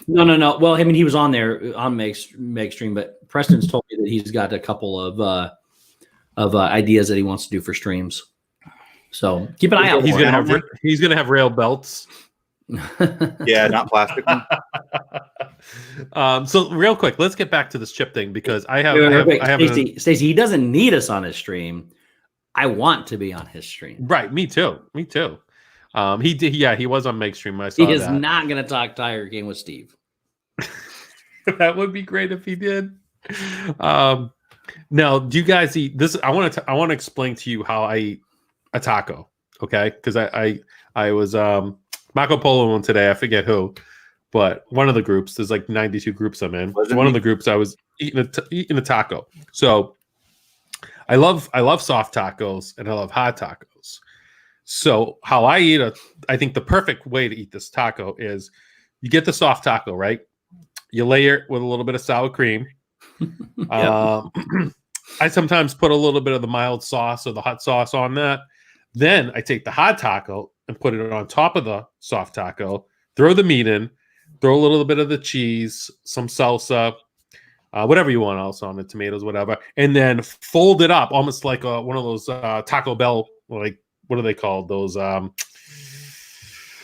No. Well, I mean, he was on there on Meg's stream, but Preston's told me that he's got a couple of ideas that he wants to do for streams. So keep an eye out. He's gonna have rail belts. Yeah, not plastic one. So real quick, let's get back to this chip thing because I have Stacey, he doesn't need us on his stream. I want to be on his stream. Right, me too. He did. Yeah, he was on Meg Stream. I He saw is that. not going to talk Tiger King with Steve. That would be great if he did. Now, do you guys eat this? I want to explain to you how I eat a taco. Okay, because I was Marco Polo one today. I forget who, but one of the groups. There's like 92 groups I'm in. One of the groups I was eating a taco. So I love soft tacos and I love hot tacos. So how I eat I think the perfect way to eat this taco is you get the soft taco, right? You layer it with a little bit of sour cream. I sometimes put a little bit of the mild sauce or the hot sauce on that. Then I take the hot taco and put it on top of the soft taco, throw the meat in, throw a little bit of the cheese, some salsa, whatever you want else on it, tomatoes, whatever, and then fold it up almost like one of those Taco Bell, like, what are they called? Those, I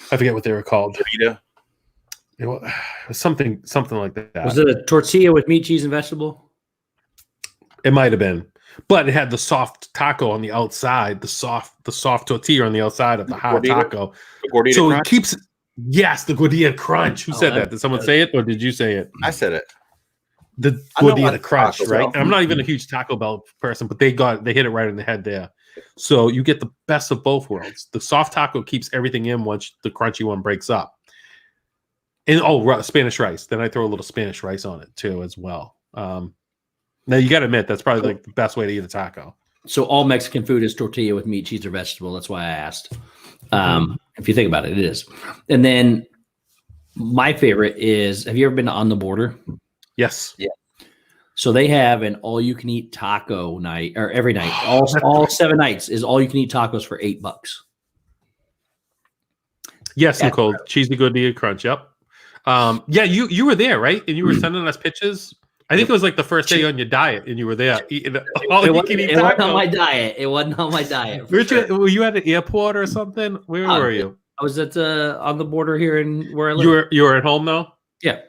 forget what they were called. Burrito. It was something like that. Was it a tortilla with meat, cheese, and vegetable? It might have been, but it had the soft taco on the outside, the soft tortilla on the outside of the hot taco. The gordita so crunch? it keeps, yes, the gordita crunch. Who said that? Did someone say it, or did you say it? I said it. The I know gordita what crunch, Taco right? Bell. And I'm not even a huge Taco Bell person, but they hit it right in the head there. So you get the best of both worlds. The soft taco keeps everything in once the crunchy one breaks up. And Spanish rice. Then I throw a little Spanish rice on it too, as well. Now you got to admit that's probably like the best way to eat a taco. So all Mexican food is tortilla with meat, cheese, or vegetable. That's why I asked. If you think about it, it is. And then my favorite is: have you ever been to On the Border? Yes. Yeah. So they have an all-you-can-eat taco night, or every night, all 7 nights is all-you-can-eat tacos for $8. Yes, Nicole. Cheesy gordita crunch. Yep. Yeah, you were there, right? And you were sending us pictures. I think it was like the first day on your diet, and you were there eating all you can eat It wasn't on my diet. It wasn't on my diet. Were you at an airport or something? Where were you? I was at On the Border here in where I live. You were at home though? Yeah.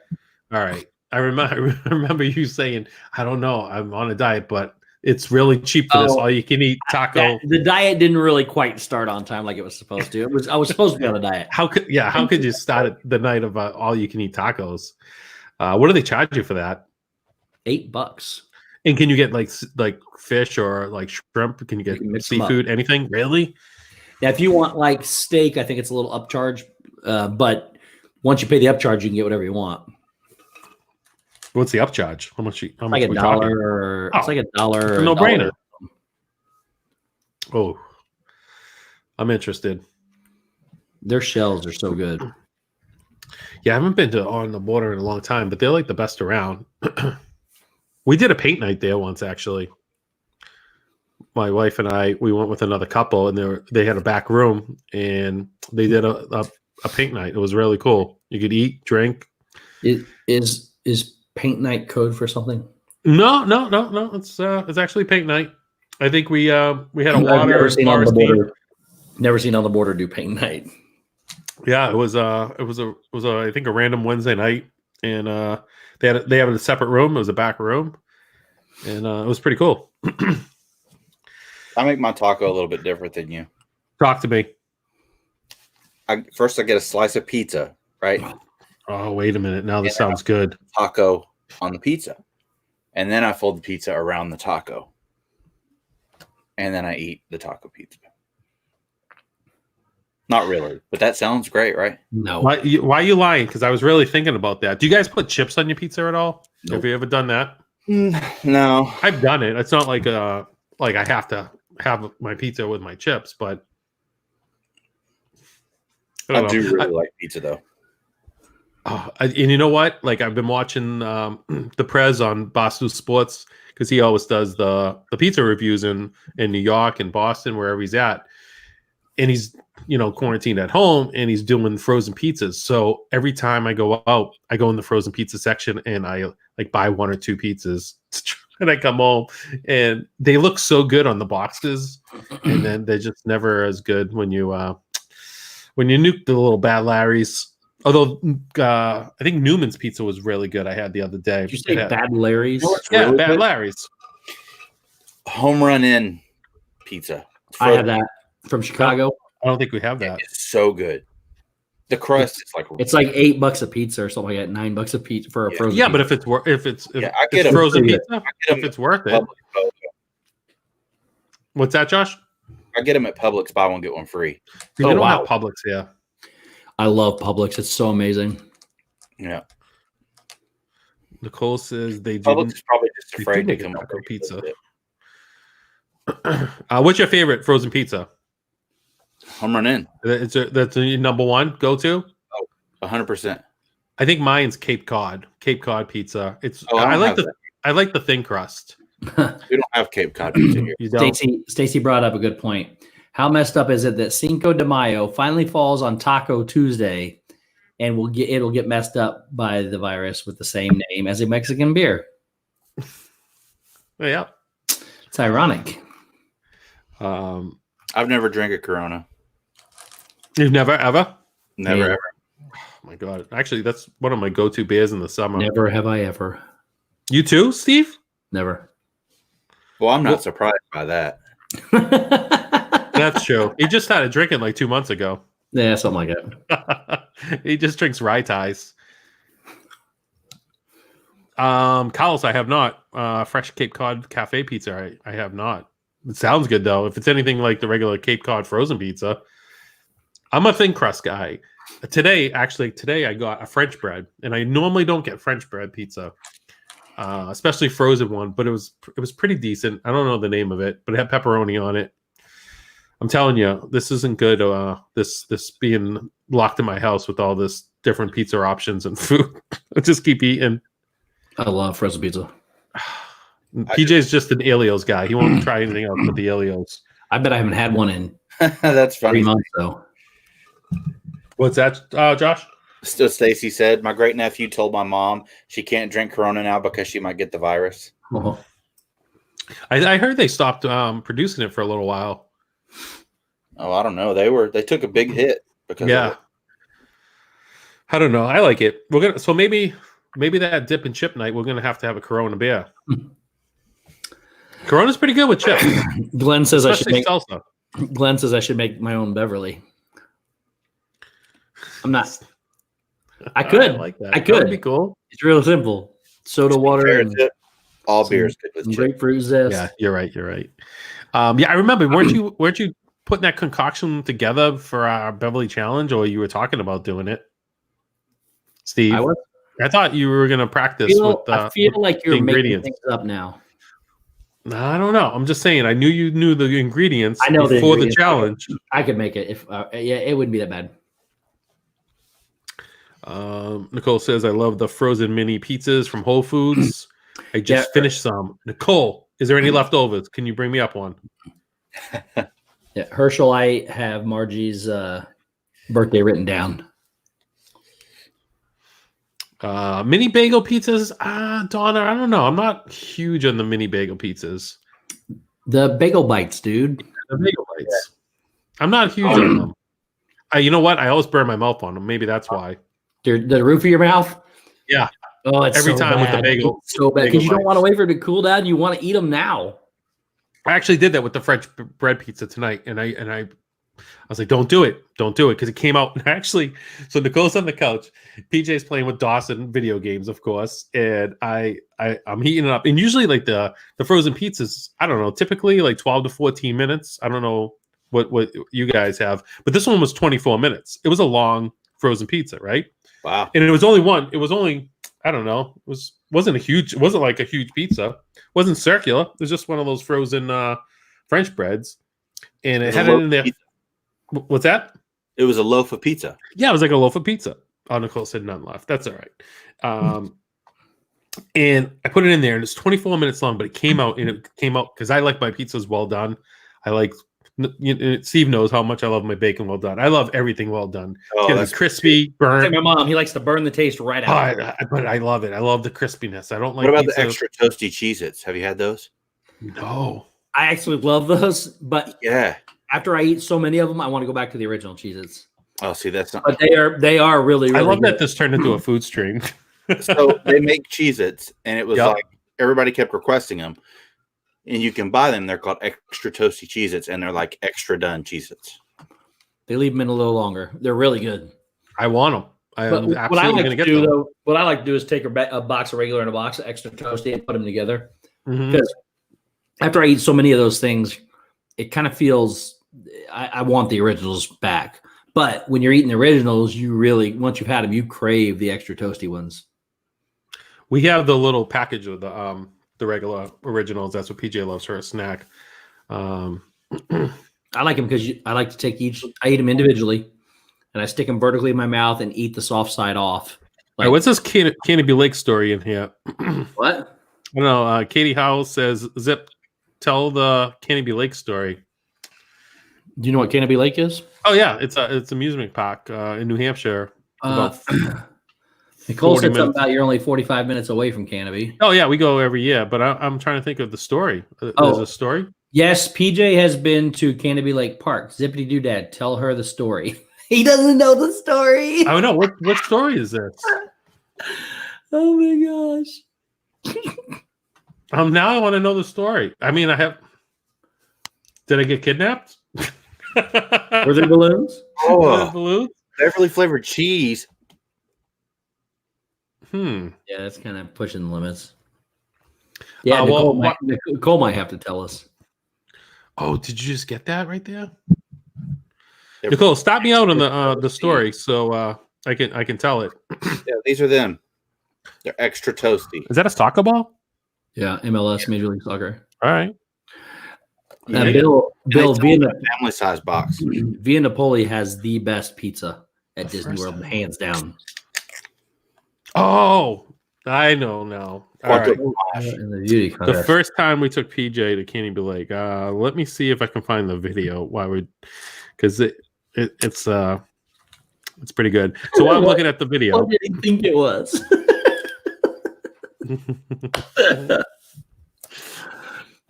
All right. I remember you saying, I don't know, I'm on a diet, but it's really cheap for this all you can eat taco. The diet didn't really quite start on time like it was supposed to. I was supposed to be on a diet. How could you start the night of all you can eat tacos? What do they charge you for that? $8. And can you get like fish or like shrimp? Can you get seafood? Anything? Really? Now, if you want like steak, I think it's a little upcharge. But once you pay the upcharge, you can get whatever you want. What's the upcharge? How much? Like $1 or it's like $1. It's a no-brainer. Oh, I'm interested. Their shells are so good. Yeah, I haven't been to On the Border in a long time, but they're like the best around. We did a paint night there once, actually. My wife and I, we went with another couple, and they had a back room, and they did a paint night. It was really cool. You could eat, drink. Is paint night code for something? No. It's actually paint night. I think we had a water. Never seen On the Border do paint night. Yeah, it was I think a random Wednesday night, and they have a separate room. It was a back room, and it was pretty cool. I make my taco a little bit different than you. Talk to me. First, I get a slice of pizza, right? Oh, wait a minute. Now this sounds good. Taco on the pizza. And then I fold the pizza around the taco. And then I eat the taco pizza. Not really, but that sounds great, right? No. Why are you lying? Because I was really thinking about that. Do you guys put chips on your pizza at all? Nope. Have you ever done that? No. I've done it. It's not like I have to have my pizza with my chips, but I do really like pizza, though. And you know what? Like, I've been watching the Prez on Boston Sports because he always does the pizza reviews in New York and Boston, wherever he's at. And he's, quarantined at home, and he's doing frozen pizzas. So every time I go out, I go in the frozen pizza section and I buy 1 or 2 pizzas. And I come home, and they look so good on the boxes, and then they're just never as good when you nuke the little Bad Larry's. Although I think Newman's pizza was really good. I had the other day. Did you say Bad Larry's? Yeah, really Bad good? Larry's. Home Run In pizza. I have that from Chicago. I don't think we have that. It's so good. The crust is like It's like $8 a pizza or something like that. $9 a pizza for a frozen. Yeah, pizza. but if it's I get it's 'em frozen free. pizza, if it's worth it. What's that, Josh? I get them at Publix, buy one get one free. They don't have Publix, yeah. I love Publix. It's so amazing. Yeah. Nicole says they Publix didn't. is probably just They afraid do to make a come up taco with pizza. it. What's your favorite frozen pizza? Home run in. That's your number one go-to? 100%. I think mine's Cape Cod pizza. It's Oh, I like the thin crust. We don't have Cape Cod pizza here. You don't? Stacy brought up a good point. How messed up is it that Cinco de Mayo finally falls on Taco Tuesday, and it'll get messed up by the virus with the same name as a Mexican beer? Yeah. It's ironic. I've never drank a Corona. You've never ever? Never Yeah. ever. Oh my god! Actually, that's one of my go-to beers in the summer. Never have I ever. You too, Steve? Never. Well, I'm not surprised by that. That's true. He just started drinking like 2 months ago. Yeah, something like that. He just drinks Rye Ties. Carlos, I have not. Fresh Cape Cod cafe pizza. I have not. It sounds good though. If it's anything like the regular Cape Cod frozen pizza, I'm a thin crust guy. Today I got a French bread, and I normally don't get French bread pizza, especially frozen one. But it was pretty decent. I don't know the name of it, but it had pepperoni on it. I'm telling you, this isn't good. This being locked in my house with all this different pizza options and food. I just keep eating. I love frozen pizza. PJ's just an Elios guy. He won't try anything else but the Elios. I bet I haven't had one in That's 3 funny. months though. What's that, Josh? So Stacy said, my great nephew told my mom she can't drink Corona now because she might get the virus. Oh. I heard they stopped producing it for a little while. Oh, I don't know. They took a big hit because of Yeah. it. I don't know. I like it. We're gonna so maybe that dip and chip night we're gonna have to have a Corona beer. Corona's pretty good with chips. Glenn says I should Especially make. salsa. Glenn says I should make my own Beverly. I'm not. I could. like that. I could. That'd be cool. It's real simple. Soda water and All some- beers good with some chip. grapefruit zest. Yeah, you're right. Yeah, I remember. Weren't you putting that concoction together for our Beverly Challenge, or you were talking about doing it, Steve? I thought you were going to practice I feel like you're the making ingredients. things up now. I don't know. I'm just saying. I knew you knew the ingredients I know the before the ingredients. challenge. I could make it if. Yeah, it wouldn't be that bad. Nicole says, "I love the frozen mini pizzas from Whole Foods. I just finished some." Nicole, is there any leftovers? Can you bring me up one? Yeah, Herschel, I have Margie's birthday written down. Mini bagel pizzas, Donna. I don't know. I'm not huge on the mini bagel pizzas. The bagel bites, dude. The bagel bites. I'm not huge on them. You know what? I always burn my mouth on them. Maybe that's why. The roof of your mouth. Yeah. Oh, it's Every so time with the bad. bagel- It's so bad bagel because you don't bites. want to wait for it to cool down. You want to eat them now. I actually did that with the French bread pizza tonight, and I was like, "Don't do it, because it came out." Actually, so Nicole's on the couch, PJ's playing with Dawson video games, of course, and I'm heating it up. And usually, like the frozen pizzas, I don't know, typically like 12 to 14 minutes. I don't know what you guys have, but this one was 24 minutes. It was a long frozen pizza, right? Wow. And it was only one. It was only, I don't know. It wasn't like a huge pizza. It wasn't circular. It was just one of those frozen French breads, and it had it in there. What's that? It was a loaf of pizza. Yeah, it was like a loaf of pizza. Oh, Nicole said none left. That's all right. And I put it in there, and it's 24 minutes long, but it came out because I like my pizzas well done. I like. Steve knows how much I love my bacon well done. I love everything well done. Oh, It's crispy, burnt. My mom, he likes to burn the taste right out. But I love it. I love the crispiness. I don't like. What about pizza. the extra toasty Cheez-Its? Have you had those? No. I actually love those, but Yeah. after I eat so many of them, I want to go back to the original Cheez-Its. Oh, see, that's not. But they are really, really I love good. that this turned into a food stream. So they make Cheez-Its, and it was Yep. like everybody kept requesting them, and you can buy them. They're called extra toasty Cheez-Its, and they're like extra done Cheez-Its. They leave them in a little longer. They're really good. I want them. I'm But absolutely going to get them. what I like to do is take a box of regular and a box of extra toasty and put them together. Mhm. Because after I eat so many of those things, it kind of feels I want the originals back. But when you're eating the originals, you really, once you've had them, you crave the extra toasty ones. We have the little package of the regular originals. That's what PJ loves for a snack. I like them because I like to take I eat them individually, and I stick them vertically in my mouth and eat the soft side off. All right, what's this Canopy Lake story in here? What? I don't know. Katie Howell says, Zip, tell the Canopy Lake story. Do you know what Canopy Lake is? Oh, yeah. It's an amusement park in New Hampshire. Nicole said 40 something about you're only 45 minutes away from Canopy. Oh, yeah. We go every year. But I'm trying to think of the story. There's a story? Yes, PJ has been to Canopy Lake Park. Zippity Doodad, tell her the story. He doesn't know the story. I don't know. What story is this? Oh, my gosh. Now I want to know the story. I mean, did I get kidnapped? Were there balloons? Oh, Balloons? Beverly flavored cheese. Yeah, that's kind of pushing the limits. Yeah, Nicole might have to tell us. Oh, did you just get that right there? Nicole, stop me out on the story so I can tell it. Yeah, these are them. They're extra toasty. Is that a soccer ball? Yeah, MLS, Major League Soccer. All right. Bill Family size box. Via Napoli has the best pizza at Disney World, hands down. Oh, I know now. All right. The first time we took PJ to Canopy Lake. Let me see if I can find the video because it's pretty good. So while I'm looking at the video, what did he think it was?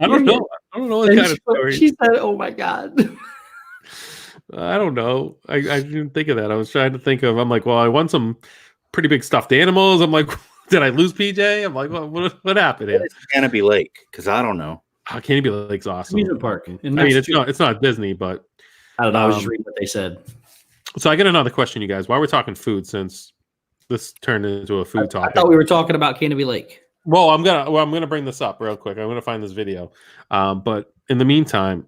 I don't know. I don't know what kind of story. She said, "Oh my god." I don't know. I didn't think of that. I was trying to think of. I'm like, well, I want some pretty big stuffed animals. I'm like, did I lose PJ? I'm like, what happened here? It's Canopy Lake because I don't know. Oh, Canopy Lake's awesome. Amusement park. I mean, it's not Disney, but I don't know. I was just reading what they said. So I get another question, you guys. While we're talking food, since this turned into a food topic, I thought we were talking about Canopy Lake. Well, I'm gonna bring this up real quick. I'm gonna find this video. But in the meantime,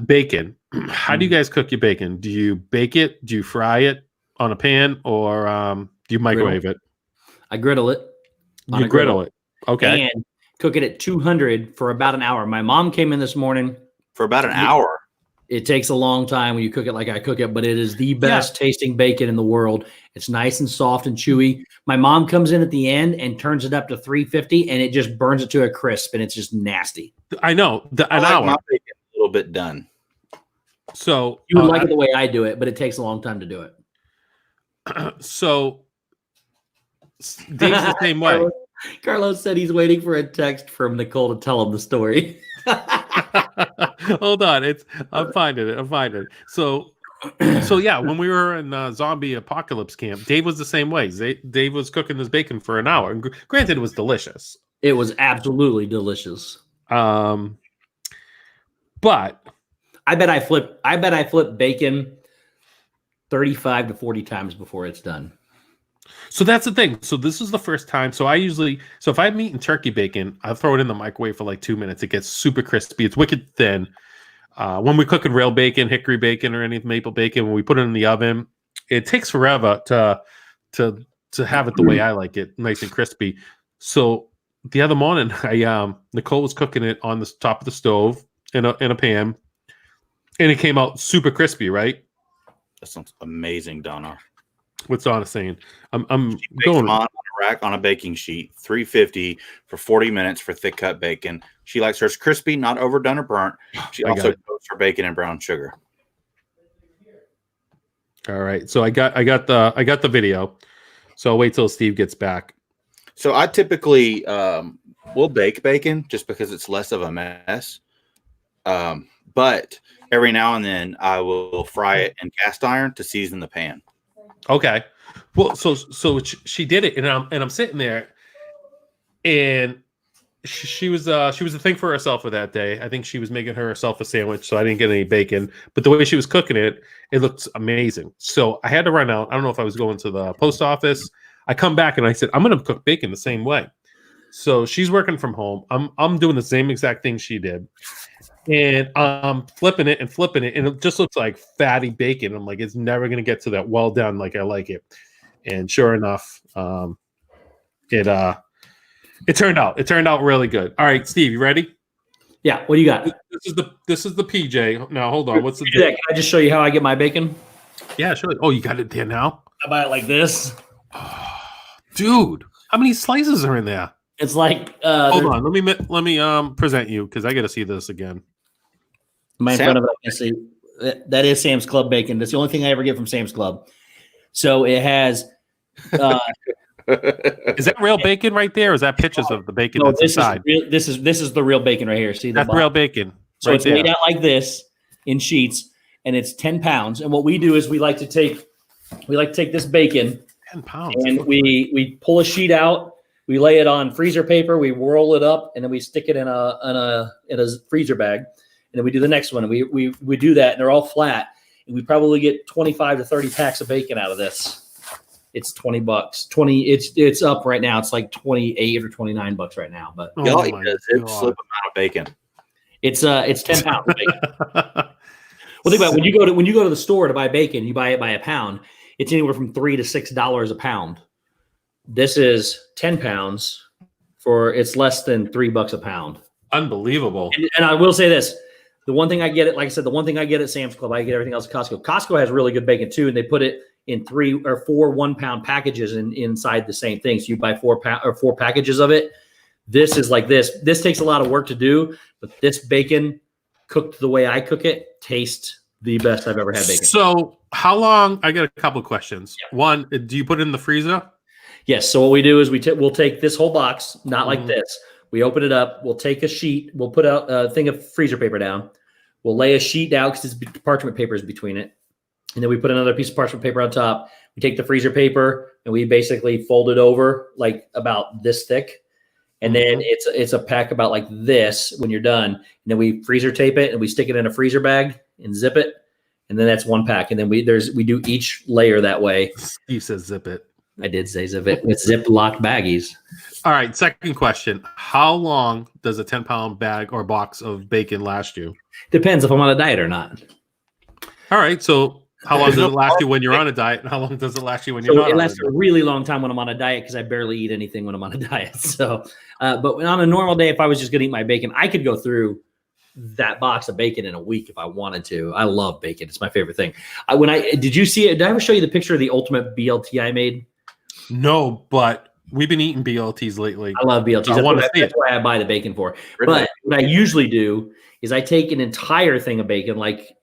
bacon. How do you guys cook your bacon? Do you bake it? Do you fry it on a pan, or do you microwave it? I griddle it. You griddle it. Okay. And cook it at 200 for about an hour. My mom came in this morning. For about an hour. It takes a long time when you cook it like I cook it, but it is the best tasting bacon in the world. It's nice and soft and chewy. My mom comes in at the end and turns it up to 350, and it just burns it to a crisp, and it's just nasty. I know. An hour. My bacon a little bit done. So you would like it the way I do it, but it takes a long time to do it. So Dave's the same way. Carlos said he's waiting for a text from Nicole to tell him the story. Hold on, I'm finding it. So yeah, when we were in zombie apocalypse camp, Dave was the same way. Dave was cooking this bacon for an hour. And granted, it was delicious. It was absolutely delicious. But I bet I flip bacon 35 to 40 times before it's done. So that's the thing. So this is the first time. So if I'm eating turkey bacon, I throw it in the microwave for like 2 minutes. It gets super crispy. It's wicked thin. When we're cooking rail bacon, hickory bacon, or any maple bacon, when we put it in the oven, it takes forever to have it the way I like it, nice and crispy. So the other morning, Nicole was cooking it on the top of the stove in a pan, and it came out super crispy. Right? That sounds amazing, Donna. What's Donna saying? I'm going on a rack on a baking sheet, 350 for 40 minutes for thick cut bacon. She likes hers crispy, not overdone or burnt. She also toasts her bacon and brown sugar. All right, so I got the video. So I'll wait till Steve gets back. So I typically will bake bacon just because it's less of a mess. But every now and then I will fry it in cast iron to season the pan. Okay. Well, so she did it, and I'm sitting there, and she was a thing for herself for that day. I think she was making herself a sandwich, so I didn't get any bacon. But the way she was cooking it, it looked amazing. So I had to run out. I don't know if I was going to the post office. I come back and I said, I'm going to cook bacon the same way. So she's working from home. I'm doing the same exact thing she did, and I'm flipping it, and it just looks like fatty bacon. I'm like, it's never going to get to that well done like I like it. And sure enough, it turned out really good. All right, Steve, you ready? Yeah. What do you got? This is the PJ. Now hold on. What's the Can I just show you how I get my bacon? Yeah, sure. Oh, you got it there now? I buy it like this. Dude, how many slices are in there? It's like hold on. Let me present you because I got to see this again. My in front of it, I can see that is Sam's Club bacon. That's the only thing I ever get from Sam's Club. So it has. Is that real bacon right there? Or is that pictures of the bacon that's inside? This is the real bacon right here. See that's real bacon. So it's laid out like this in sheets, and it's 10 pounds. And what we do is we like to take this bacon, 10 pounds, and we pull a sheet out. We lay it on freezer paper. We roll it up, and then we stick it in a freezer bag. And then we do the next one. And we do that, and they're all flat. And we probably get 25 to 30 packs of bacon out of this. It's $20. It's up right now. It's like 28 or 29 bucks right now. But y'all eat a slip amount of bacon. It's 10 pounds of bacon. Well, think about it. When you go to the store to buy bacon, you buy it by a pound. It's anywhere from $3 to $6 a pound. This is 10 pounds it's less than $3 a pound. Unbelievable. And I will say this. The one thing I get at Sam's Club, I get everything else at Costco. Costco has really good bacon too, and they put it in 3 or 4 1-pound packages inside the same thing. So you buy 4 packages of it. This is like this. This takes a lot of work to do, but this bacon cooked the way I cook it tastes the best I've ever had bacon. So how long? I got a couple of questions. Yeah. One, do you put it in the freezer? Yes. So what we do is we'll take this whole box, not like this. We open it up. We'll take a sheet. We'll put out a thing of freezer paper down. We'll lay a sheet down because it's parchment paper is between it. And then we put another piece of parchment paper on top. We take the freezer paper and we basically fold it over like about this thick. And then it's a pack about like this when you're done. And then we freezer tape it and we stick it in a freezer bag and zip it. And then that's one pack. And then we do each layer that way. You said zip it. I did say zip it with Ziploc baggies. All right. Second question. How long does a 10-pound bag or box of bacon last you? Depends if I'm on a diet or not. All right. So how long does it last you when you're on a diet? And how long does it last you when you're not? It lasts a really long time when I'm on a diet because I barely eat anything when I'm on a diet. So, but on a normal day, if I was just going to eat my bacon, I could go through that box of bacon in a week if I wanted to. I love bacon. It's my favorite thing. Did you see it? Did I ever show you the picture of the ultimate BLT I made? No, but we've been eating BLTs lately. I love BLTs. That's why I buy the bacon for. But what I usually do is I take an entire thing of bacon, like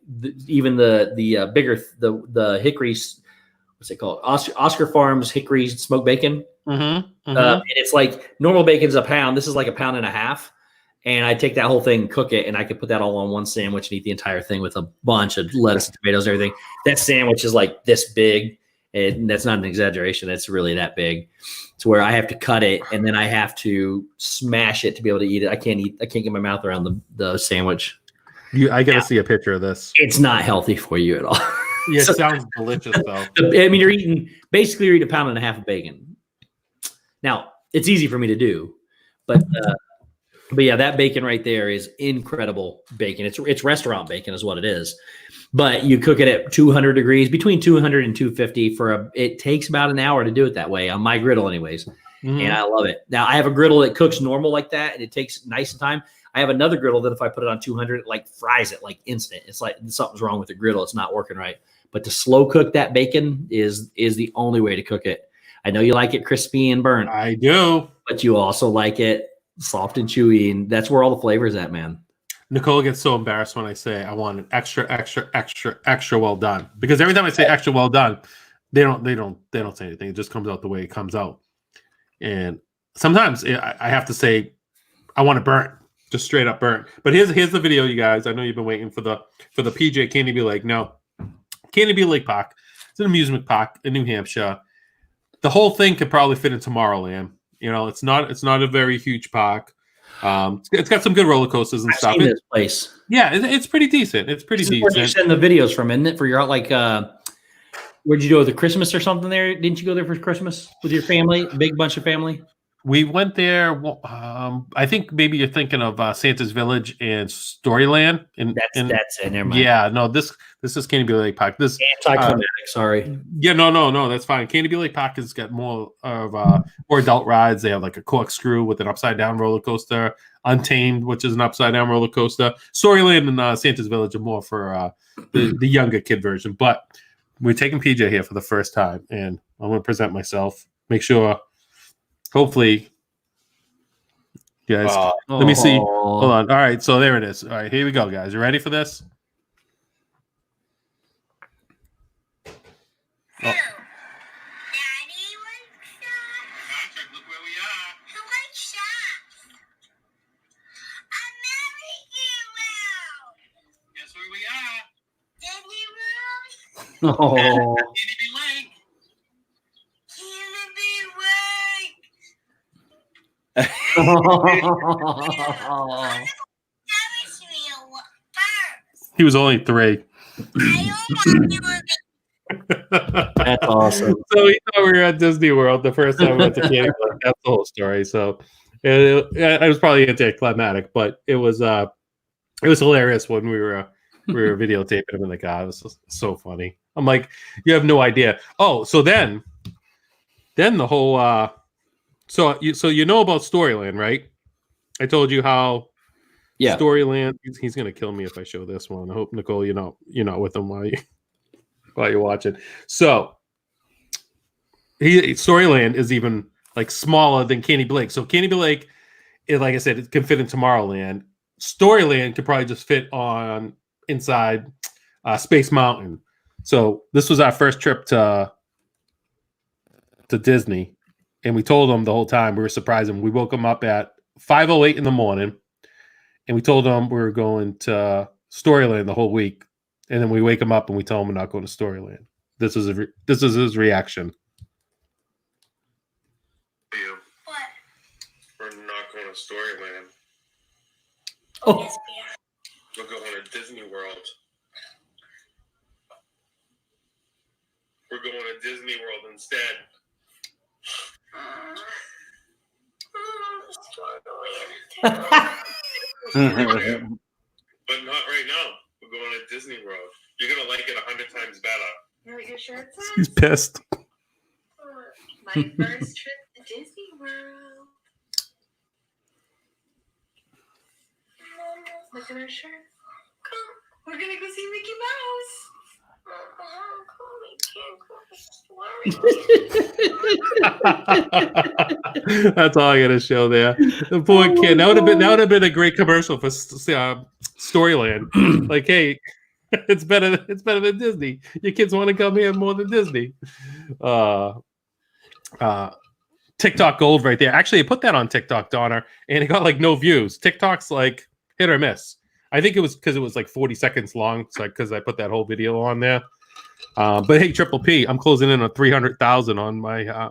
even the bigger the hickory, what's it called? Oscar Farms hickory smoked bacon. And it's like normal bacon's a pound. This is like 1.5 pounds. And I take that whole thing, cook it, and I could put that all on one sandwich and eat the entire thing with a bunch of lettuce and tomatoes and everything. That sandwich is like this big. And that's not an exaggeration. It's really that big. It's where I have to cut it and then I have to smash it to be able to eat it. I can't get my mouth around the sandwich. I got to see a picture of this. It's not healthy for you at all. Yeah, it sounds delicious though. I mean, you're eating 1.5 pounds of bacon. Now it's easy for me to do, but yeah, that bacon right there is incredible bacon. It's restaurant bacon is what it is. But you cook it at 200 degrees, between 200 and 250 it takes about an hour to do it that way on my griddle anyways. And I love it. Now I have a griddle that cooks normal like that and it takes nice time. I have another griddle that if I put it on 200, it like fries it like instant. It's like something's wrong with the griddle. It's not working right. But to slow cook that bacon is the only way to cook it. I know you like it crispy and burnt. I do. But you also like it soft and chewy, and that's where all the flavor is at, man. Nicole gets so embarrassed when I say I want it extra well done, because every time I say extra well done, they don't say anything. It just comes out the way it comes out. And sometimes I have to say I want it burnt, just straight up burnt. But here's the video, you guys. I know you've been waiting for the PJ Candy Bee Lake. No, Candy Bee Lake Park. It's an amusement park in New Hampshire. The whole thing could probably fit in Tomorrowland. You know, it's not a very huge park. It's got some good roller coasters and I've stuff. seen this place. Yeah, it's pretty decent. It's pretty This is where you decent. send the videos from, isn't it? For your like, where'd you go with the Christmas or something there? Didn't you go there for Christmas with your family? Big bunch of family? We went there. I think maybe you're thinking of Santa's Village and Storyland. That's it. Never mind. Yeah, no, this is Candy Lake Park. This Anticlimactic, sorry. Yeah, no, that's fine. Candy Lake Park has got more of more adult rides. They have like a corkscrew with an upside down roller coaster, Untamed, which is an upside down roller coaster. Storyland and Santa's Village are more for the younger kid version. But we're taking PJ here for the first time, and I'm going to present myself. Make sure, hopefully, you guys. Let me see. Hold on. All right, so there it is. All right, here we go, guys. You ready for this? Oh. Oh. He was only 3. That's awesome. So we thought we were at Disney World the first time we went to Candy Lake. That's the whole story. So it was probably anticlimactic, but it was hilarious when we were videotaping him in the car. It was so funny. I'm like, you have no idea. Oh, so then the whole so you know about Storyland, right? I told you how Storyland. He's gonna kill me if I show this one. I hope, Nicole, you're not with him while you're watching. So Storyland is even like smaller than Candy Lake. So Candy Lake, like I said, it can fit in Tomorrowland. Storyland could probably just fit on inside Space Mountain. So this was our first trip to Disney, and we told them the whole time. We were surprised them. We woke them up at 5:08 in the morning, and we told them we were going to Storyland the whole week. And then we wake him up and we tell him we're not going to Storyland. This is his reaction. What? We're not going to Storyland. Oh. Yes, we are. We're going to Disney World. We're going to Disney World instead. But not right now. We're going to Disney World. You're going to like it 100 times better. You know what your shirt says? He's pissed. My first trip to Disney World. Look at our shirt. Come. We're going to go see Mickey Mouse. That's all I gotta show there. The poor kid. That would have been a great commercial for Storyland. Like, hey, it's better than Disney. Your kids want to come here more than Disney. TikTok gold right there. Actually, I put that on TikTok, Donner, and it got like no views. TikTok's like hit or miss. I think it was because it was like 40 seconds long. So because I put that whole video on there. But hey, Triple P, I'm closing in on 300,000 on my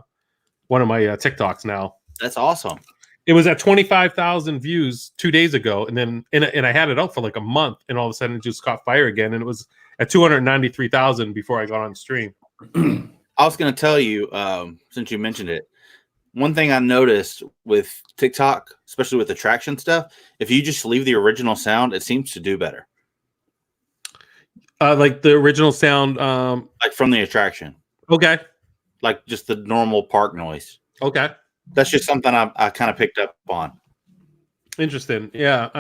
one of my TikToks now. That's awesome. It was at 25,000 views 2 days ago, and then and I had it out for like a month, and all of a sudden it just caught fire again, and it was at 293,000 before I got on stream. I was going to tell you, since you mentioned it, one thing I noticed with TikTok, especially with attraction stuff, if you just leave the original sound, it seems to do better. Like the original sound, like from the attraction. Okay. Like just the normal park noise. Okay. That's just something I kind of picked up on. Interesting. Yeah.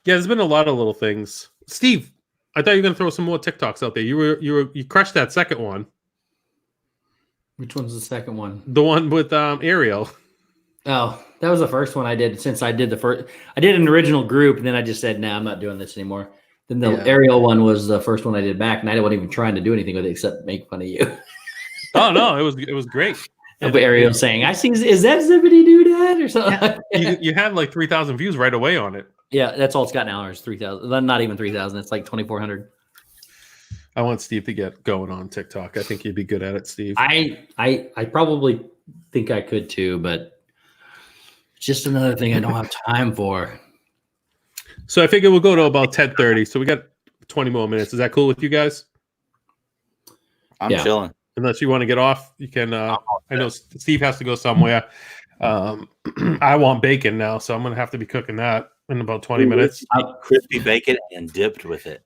There's been a lot of little things. Steve, I thought you were going to throw some more TikToks out there. You crushed that second one. Which one's the second one? The one with Ariel. Oh, that was the first one I did. Since I did I did an original group, and then I just said, "Nah, I'm not doing this anymore." Then the Ariel one was the first one I did back, and I wasn't even trying to do anything with it except make fun of you. Oh no, it was great. But Ariel saying, "I see, is that Zippity Doodad or something?" you had like 3,000 views right away on it. Yeah, that's all it's got now. Is 3,000. Not even 3,000. It's like 2,400. I want Steve to get going on TikTok. I think he'd be good at it, Steve. I probably think I could too, but Just another thing I don't have time for. So I figure we'll go to about 10:30. So we got 20 more minutes. Is that cool with you guys? I'm Yeah. chilling. Unless you want to get off, you can. I know Steve has to go somewhere. I want bacon now, so I'm gonna have to be cooking that in about 20 minutes. Crispy bacon and dipped with it.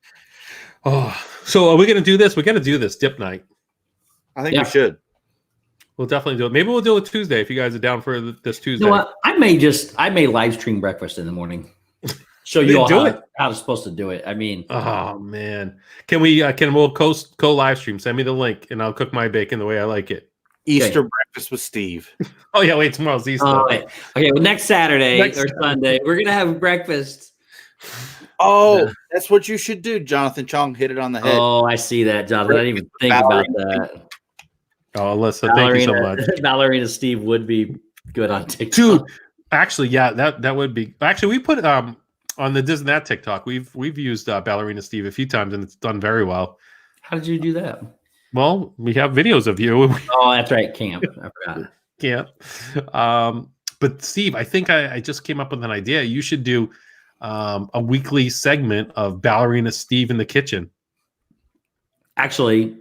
Oh, so are we gonna do this? We're gonna do this dip night. I think we should. We'll definitely do it. Maybe we'll do it Tuesday if you guys are down for this Tuesday. You know what? I may live stream breakfast in the morning. Show you all how it's supposed to do it. I mean, oh man, we'll live stream? Send me the link and I'll cook my bacon the way I like it. Easter breakfast with Steve. Oh yeah, wait, tomorrow's Easter. Okay, well, next Saturday Sunday, we're gonna have breakfast. Oh, that's what you should do, Jonathan Chong. Hit it on the head. Oh, I see that, Jonathan. I didn't even think about that. Oh, Alyssa, thank you so much. Ballerina Steve would be good on TikTok. Dude, actually, yeah, that would be. Actually, we put on the Disney TikTok. We've used Ballerina Steve a few times and it's done very well. How did you do that? Well, we have videos of you. Oh, that's right, camp. I forgot. Camp. But Steve, I think I just came up with an idea. You should do a weekly segment of Ballerina Steve in the kitchen. Actually,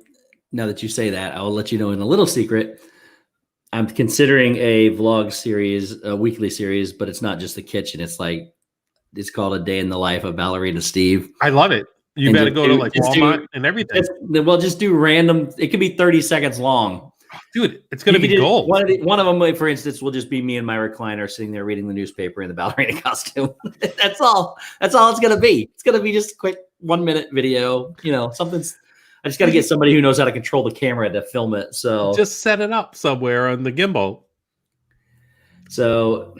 now that you say that, I will let you know in a little secret. I'm considering a vlog series, a weekly series, but it's not just the kitchen. It's called A Day in the Life of Ballerina Steve. I love it. You better go to Walmart and everything. We'll just do random. It could be 30 seconds long. Dude, it's going to be gold. One of them, for instance, will just be me in my recliner sitting there reading the newspaper in the ballerina costume. That's all. That's all it's going to be. It's going to be just a quick 1 minute video. Something's. I just got to get somebody who knows how to control the camera to film it. So just set it up somewhere on the gimbal. So,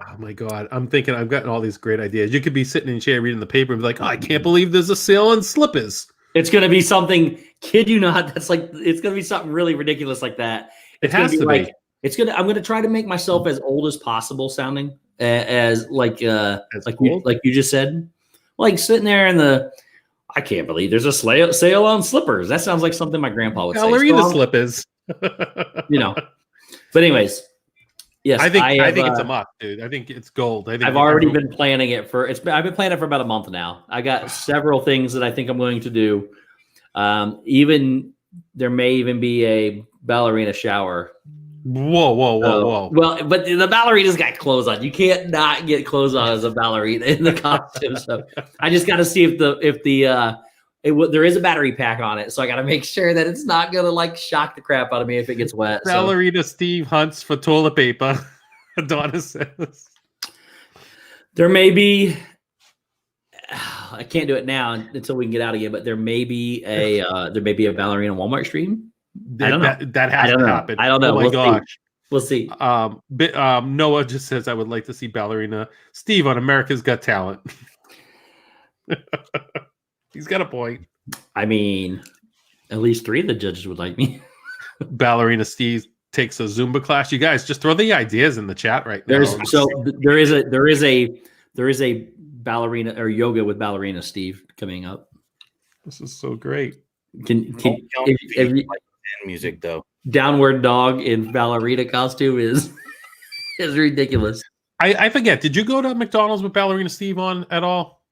Oh my God. I'm thinking I've gotten all these great ideas. You could be sitting in a chair reading the paper and be like, oh, I can't believe there's a sale on slippers. It's going to be something, kid you not, it's going to be something really ridiculous like that. It has to be. I'm going to try to make myself as old as possible sounding as you just said, like sitting there I can't believe there's a sale on slippers. That sounds like something my grandpa would say. Ballerina slippers. But anyways, yes, I think it's a must, dude. I think it's gold. I've already been planning it I've been planning it for about a month now. I got several things that I think I'm going to do. There may even be a ballerina shower. Whoa. Well, but the ballerinas got clothes on. You can't not get clothes on as a ballerina in the costume. So I just got to see there is a battery pack on it. So I got to make sure that it's not going to shock the crap out of me if it gets wet. Ballerina Steve hunts for toilet paper. Donna says there may be. I can't do it now until we can get out again. But there may be a ballerina Walmart stream. I don't know. That has to happen. I don't know. Oh my gosh. We'll see. Noah just says, I would like to see Ballerina Steve on America's Got Talent. He's got a point. I mean, at least 3 of the judges would like me. Ballerina Steve takes a Zumba class. You guys just throw the ideas in the chat right now. There is a ballerina or yoga with Ballerina Steve coming up. This is so great. Music though. Downward dog in ballerina costume is ridiculous. I forget. Did you go to McDonald's with Ballerina Steve on at all?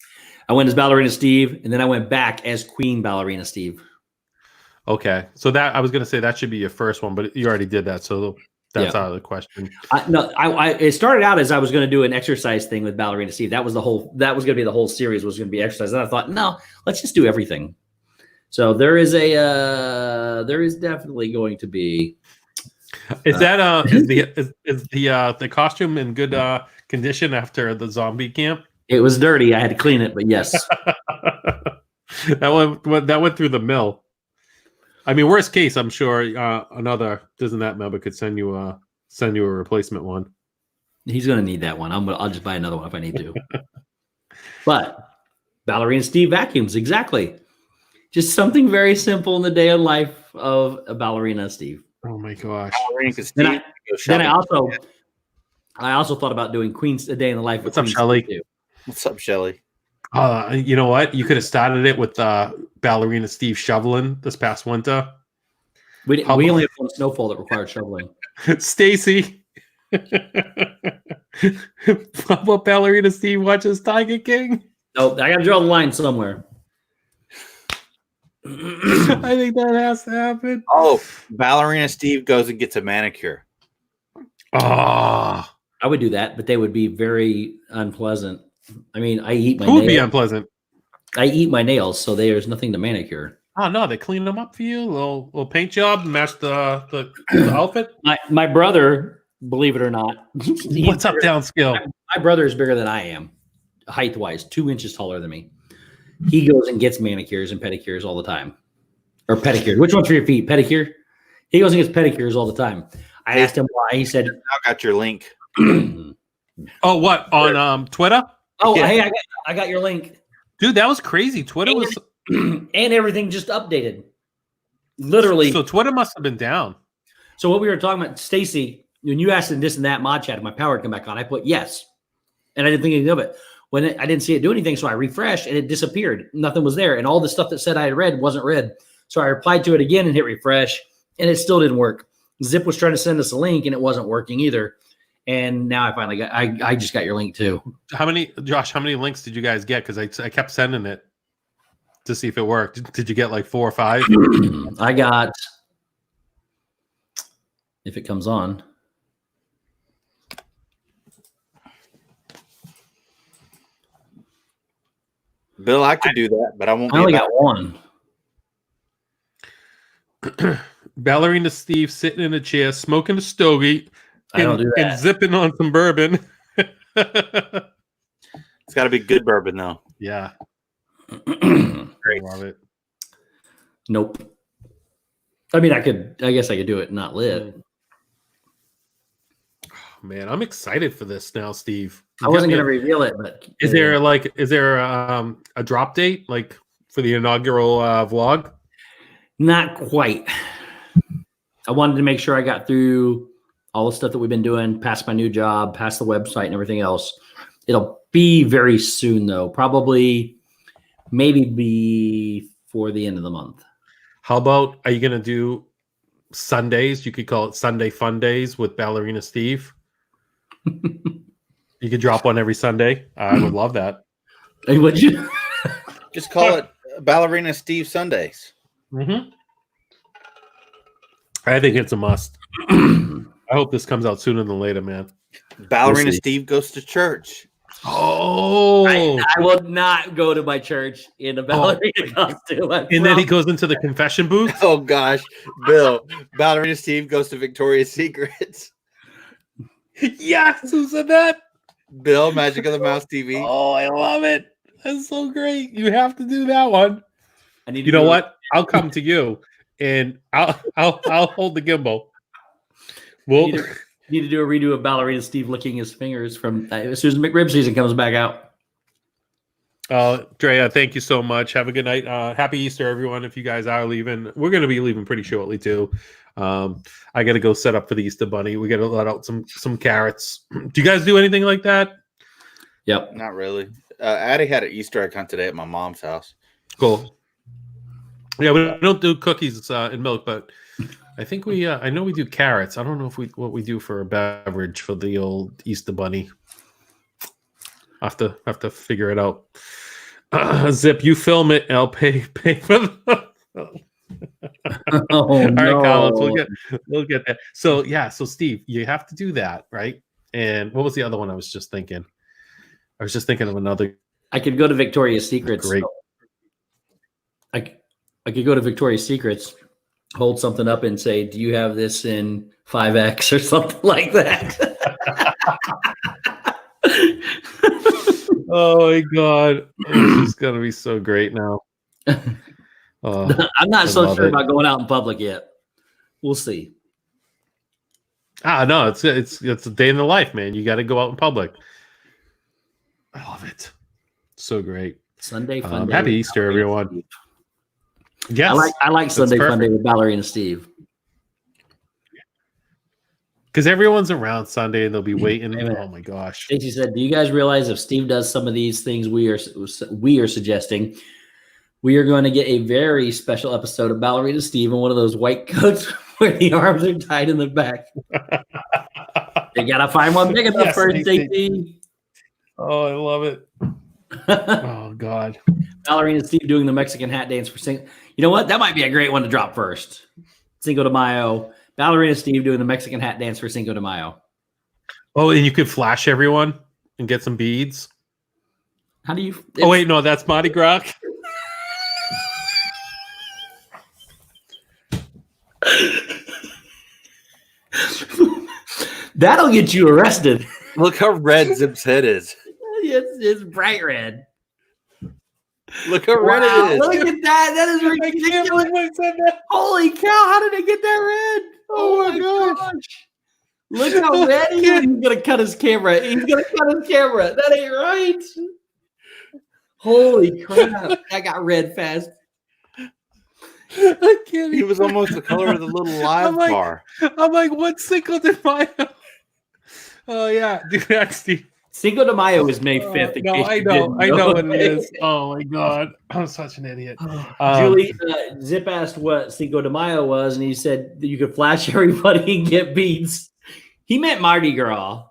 I went as Ballerina Steve, and then I went back as Queen Ballerina Steve. Okay, so that I was going to say that should be your first one, but you already did that, so that's out of the question. It started out as I was going to do an exercise thing with Ballerina Steve. That was going to be the whole series was going to be exercise. And I thought, no, let's just do everything. So there is definitely going to be. Is that is the costume in good condition after the zombie camp? It was dirty. I had to clean it, but yes. that went through the mill. I mean, worst case, I'm sure another Disney member could send you a replacement one. He's going to need that one. I'll just buy another one if I need to. But Ballerina Steve vacuums, exactly. Just something very simple in the day of life of a Ballerina Steve. Oh my gosh! Then I also thought about doing A Day in the Life. What's up, Shelly? What's up, Shelly? You know what? You could have started it with Ballerina Steve shoveling this past winter. We only have one snowfall that required shoveling. Stacy. How about Ballerina Steve watches Tiger King? No, I got to draw the line somewhere. I think that has to happen. Oh, Ballerina Steve goes and gets a manicure. Oh, I would do that, but they would be very unpleasant. I mean, I eat my who would be nails. unpleasant? I eat my nails, so there's nothing to manicure. Oh no, they clean them up for you. Little paint job, match the outfit. My brother, believe it or not, What's up, downscale? My brother is bigger than I am, height wise, 2 inches taller than me. He goes and gets manicures and pedicures all the time, or pedicures. Which one's for your feet? Pedicure. He goes and gets pedicures all the time. I asked him why. He said, I got your link. Oh, what on Twitter? "Oh, Yeah. hey, I got your link." Dude, that was crazy. Twitter was And everything just updated. Literally. so Twitter must have been down. So what we were talking about, Stacy, when you asked in this and that mod chat, if my power would come back on, I put yes. And I didn't think anything of it. I didn't see it do anything, so I refreshed and it disappeared. Nothing was there. And all the stuff that said I had read wasn't read. So I replied to it again and hit refresh, and it still didn't work. Zip was trying to send us a link and it wasn't working either. And now I finally got, I just got your link too. How many links did you guys get? Because I kept sending it to see if it worked. Did you get like 4 or 5? I got, if it comes on. Bill, I could do that, but I won't. I only got one. Ballerina Steve sitting in a chair, smoking a stogie, I don't do that. and zipping on some bourbon. It's got to be good bourbon, though. Yeah, Great. love it. Nope. I mean, I guess I could do it not lit. Man, I'm excited for this now, Steve. I wasn't going to reveal it, but Is there a drop date like for the inaugural vlog? not quite. I wanted to make sure I got through all the stuff that we've been doing, past my new job, past the website and everything else. It'll be very soon, though. Probably, maybe before the end of the month. How about, are you going to do Sundays? You could call it Sunday Fun Days with Ballerina Steve. You could drop one every Sunday. I would love that. Hey, would you? Just call it Ballerina Steve Sundays. Mm-hmm. I think it's a must. I hope this comes out sooner than later, man. Ballerina We'll see. Steve goes to church. Oh, I will not go to my church in a ballerina costume. and then he goes into the confession booth. Oh gosh, Bill, Ballerina Steve goes to Victoria's Secrets. Yes, who said that? Bill, Magic of the Mouse TV. Oh, I love it. That's so great. You have to do that one. I need to You know do what? I'll come to you, and I'll hold the gimbal. We'll Need to do a redo of Ballerina Steve licking his fingers from as soon as McRib season comes back out. Drea, thank you so much. Have a good night. Happy Easter, everyone. If you guys are leaving, we're going to be leaving pretty shortly too. I got to go set up for the Easter Bunny. We got to let out some carrots. Do you guys do anything like that? Yep. Not really. Addie had an Easter egg hunt today at my mom's house. Cool. Yeah, we don't do cookies and milk, but I think we. I know we do carrots. I don't know if what we do for a beverage for the old Easter Bunny. Have to figure it out. Zip, you film it. And I'll pay for the. Oh, All right, no. Collins, we'll get that. So yeah, so Steve, you have to do that, right? And what was the other one I was just thinking? I was just thinking of another. I could go to Victoria's Secrets. Great. I could go to Victoria's Secrets, hold something up and say, "Do you have this in 5X or something like that?" Oh my god, this is gonna be so great now. I'm not I so love sure it. about going out in public yet. We'll see. No, it's a day in the life, man. You got to go out in public. I love it. So great. Sunday fun day. Happy with Easter, Ballerina everyone. Steve. Yes, I like Sunday fun day perfect. with Ballerina Steve. because everyone's around Sunday and they'll be waiting. Amen. Oh my gosh. Stacey said, "Do you guys realize if Steve does some of these things we are suggesting, we are going to get a very special episode of Ballerina Steve in one of those white coats where the arms are tied in the back?" They gotta find one big enough Yes, first, they- JT. Oh, I love it. Oh God. Ballerina Steve doing the Mexican hat dance for Cinco. You know what? That might be a great one to drop first. Cinco de Mayo. Ballerina Steve doing the Mexican hat dance for Cinco de Mayo. Oh, and you could flash everyone and get some beads. How do you? Oh wait, no, that's Mardi Gras. That'll get you arrested. Look how red Zip's head is. It's bright red. Look how red Wow, it is. look at that. That is I can't ridiculous. believe I said that. Holy cow. How did it get that red? Oh my gosh. Look how red he is. He's going to cut his camera. He's going to cut his camera. That ain't right. Holy crap. That got red fast. I can't. He was almost the color of the little live I'm like- bar. I'm like, what Cinco de Mayo? Oh yeah, dude, that's the. Cinco de Mayo is May 5th. in No, case I you know didn't what it is. Oh my god, I'm such an idiot. Julie, Zip asked what Cinco de Mayo was, and he said that you could flash everybody and get beads. He meant Mardi Gras.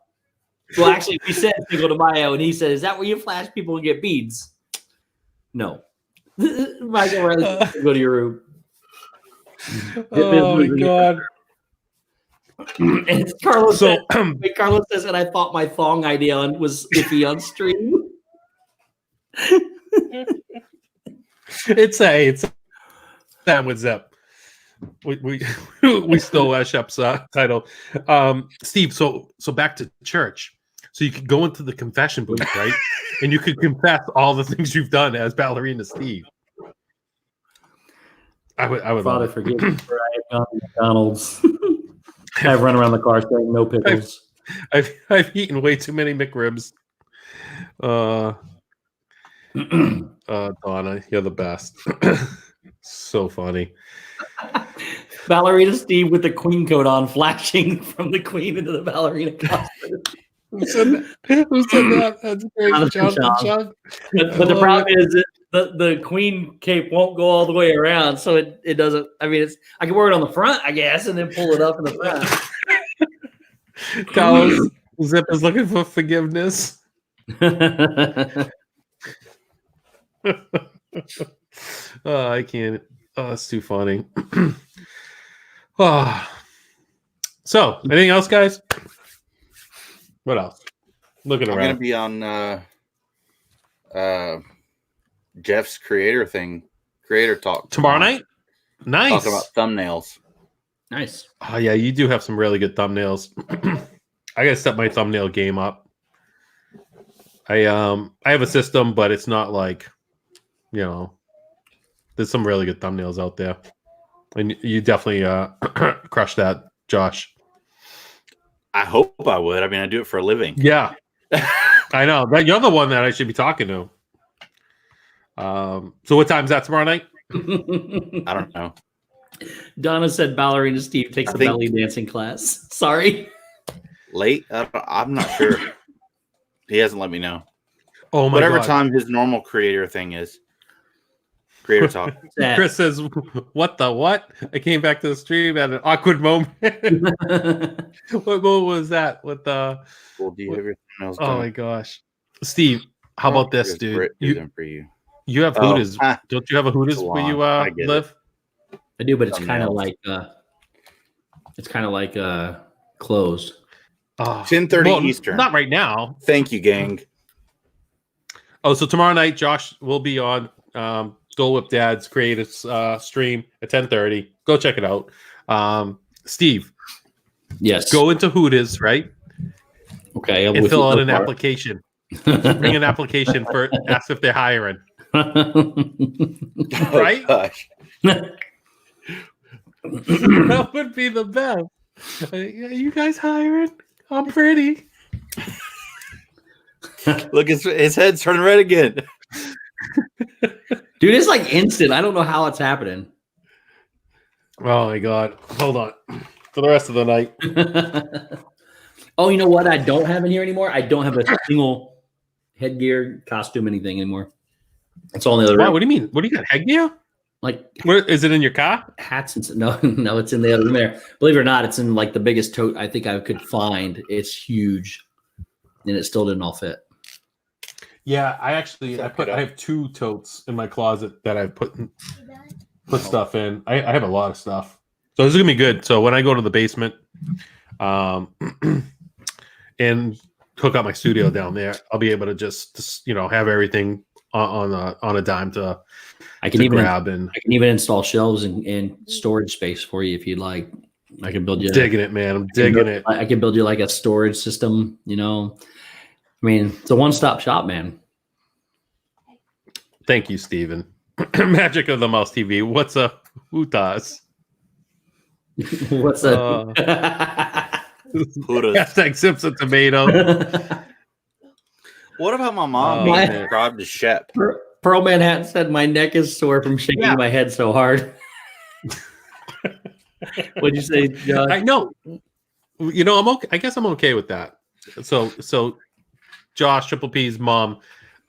Well, actually, we said Cinco de Mayo, and he said, "Is that where you flash people and get beads?" No. Michael Riley, go to your room. Oh my god. And it's Carlos. So Carlos says, and I thought my thong idea was iffy on stream. it's Sam with Zep. We stole Shep's title. Steve, so back to church. So you could go into the confession booth, right? And you could confess all the things you've done as Ballerina Steve. I would Father, love it. forgive me for I have gone to McDonald's. I've run around the car saying no pickles. I've eaten way too many McRibs. Donna, you're the best. So funny. Ballerina Steve with the queen coat on, flashing from the queen into the ballerina costume. Who said that? That's great. Jonathan. But the problem is that the queen cape won't go all the way around, so it doesn't. I mean, I can wear it on the front, I guess, and then pull it up in the front. Carlos, Zip is looking for forgiveness. Oh, I can't. Oh, it's too funny. Oh. So, anything else, guys? What else? Looking I'm going to around. be on Jeff's creator talk Tomorrow night? Nice. Talking about thumbnails. Nice. Oh, yeah, you do have some really good thumbnails. I got to set my thumbnail game up. I have a system, but it's not like, there's some really good thumbnails out there. And you definitely crush that, Josh. I hope I would. I mean, I do it for a living. Yeah. I know. But you're the one that I should be talking to. So what time is that tomorrow night? I don't know. Donna said Ballerina Steve takes a belly dancing class. Sorry. Late? I'm not sure. He hasn't let me know. Oh my Whatever God. time his normal creator thing is. Creator talk. Chris says, what the what? I came back to the stream at an awkward moment. What was that? With the Well, do you have your thumbnails oh done? my gosh. Steve, how about this, Here's dude? Britt do them for you. You have Oh, Hooters. Don't you have a Hooters where you I get live? I do, but it's kind of Thumbnails. like closed. Oh, 10:30 Eastern. Not right now. Thank you, gang. Oh, so tomorrow night, Josh will be on Dole Whip Dad's creative stream at 10:30. Go check it out. Steve, Yes. go into Hooters, right? Okay. I'm And with fill you out so an far. application. Bring an application for ask if they're hiring. Right? Oh, gosh. That would be the best. Are you guys hiring? I'm pretty. Look, his head's turning red again. Dude, it's like instant. I don't know how it's happening. Oh my God. Hold on. For the rest of the night. Oh, you know what? I don't have in here anymore. I don't have a single headgear, costume, anything anymore. It's all in the other Wow, room. what do you mean? What do you got? Headgear? Like Where is it in your car? hats and no, no, it's in the other room there. Believe it or not, it's in like the biggest tote I think I could find. It's huge, and it still didn't all fit. Yeah, I have 2 totes in my closet that I've put stuff in. I have a lot of stuff, so this is gonna be good. So when I go to the basement, and hook up my studio down there, I'll be able to just have everything on a dime to I can even grab, and I can even install shelves and storage space for you if you'd like. I can build you. digging it, man. I'm digging it. I can build you like a storage system. I mean, it's a one-stop shop, man. Thank you, Steven. Magic of the Mouse TV. What's up, Utas? What's that? Hashtag sips a tomato. What about my mom being subscribed to Shep? Pearl Manhattan said my neck is sore from shaking my head so hard. What'd you say, Josh? I know. I'm okay. I guess I'm okay with that. So Josh, Triple P's mom,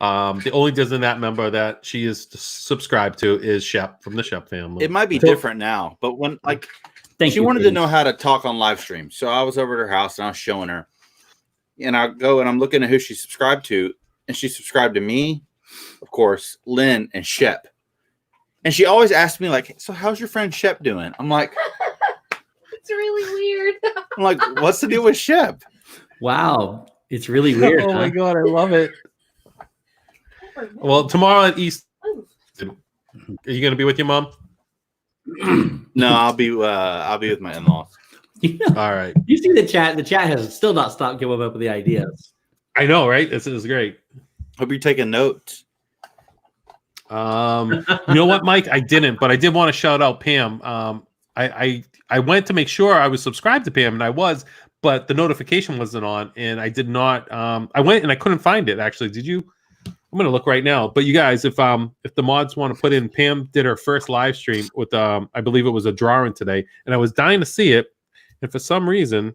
the only Disneynet member that she is subscribed to is Shep from the Shep family. It might be different now, but when she wanted to know how to talk on live stream, so I was over at her house and I was showing her, and I go and I'm looking at who she subscribed to, and she subscribed to me, of course, Lynn, and Shep. And she always asks me like, "So how's your friend Shep doing?" I'm like, It's really weird. I'm like, "What's the deal with Shep?" Wow, it's really weird. Oh my god, I love it. Well, tomorrow at East, are you going to be with your mom? No, I'll be with my in-laws. All right. You see the chat? The chat has still not stopped giving up with the ideas. I know, right? This is great. Hope you're taking notes. You know what, Mike? I didn't, but I did want to shout out Pam. I went to make sure I was subscribed to Pam, and I was, but the notification wasn't on, and I did not. I went and I couldn't find it. Actually, did you? I'm gonna look right now. But you guys, if the mods want to put in, Pam did her first live stream with I believe it was a drawing today, and I was dying to see it, and for some reason,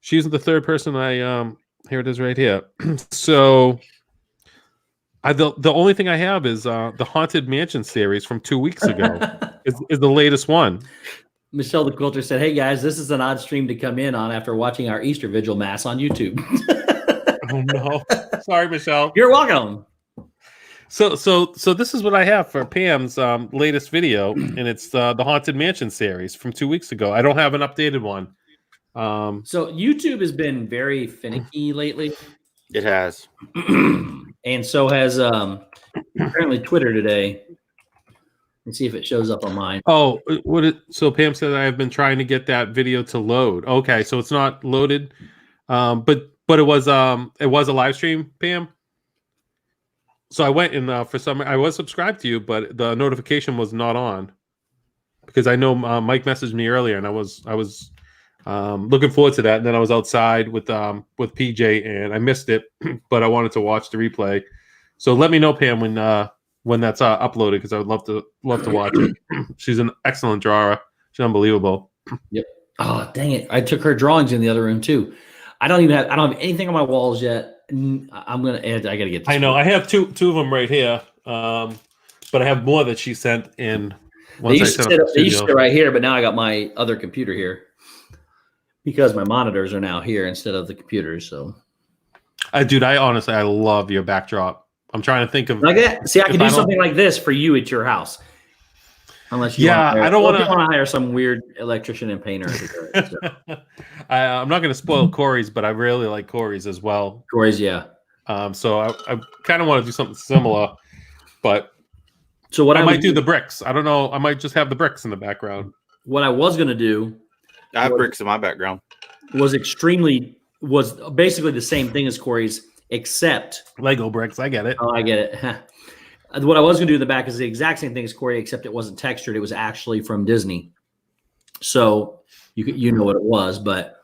she's the third person here it is right here. So the only thing I have is the Haunted Mansion series from 2 weeks ago is the latest one. Michelle the Quilter said, "Hey guys, this is an odd stream to come in on after watching our Easter Vigil Mass on YouTube." Oh no! Sorry, Michelle. You're welcome. So this is what I have for Pam's latest video, and it's the Haunted Mansion series from 2 weeks ago. I don't have an updated one. So YouTube has been very finicky lately. It has. And so has apparently Twitter today. Let's see if it shows up on mine. Oh, so Pam said I've been trying to get that video to load. Okay, so it's not loaded, but it was a live stream, Pam. So I went and I was subscribed to you, but the notification was not on because I know Mike messaged me earlier, and I was looking forward to that. And then I was outside with PJ, and I missed it, but I wanted to watch the replay. So let me know, Pam, when that's uploaded, because I would love to watch it. She's an excellent drawer. She's unbelievable. Yep. Oh, dang it! I took her drawings in the other room too. I don't have anything on my walls yet. I'm gonna add. I gotta get. I know. I have two of them right here, but I have more that she sent in. They used to sit right here, but now I got my other computer here because my monitors are now here instead of the computers. So, dude, I love your backdrop. I'm trying to think of like that. See, I can do something like this for you at your house. Unless you I don't want to hire some weird electrician and painter. So. I'm not going to spoil Corey's, but I really like Corey's as well. Corey's, yeah. So I kind of want to do something similar, but so what I might do the bricks. I don't know. I might just have the bricks in the background. What I was going to do, I have bricks in my background. Was basically the same thing as Corey's, except Lego bricks. I get it. Oh, I get it. What I was going to do in the back is the exact same thing as Corey, except it wasn't textured. It was actually from Disney. So you know what it was, but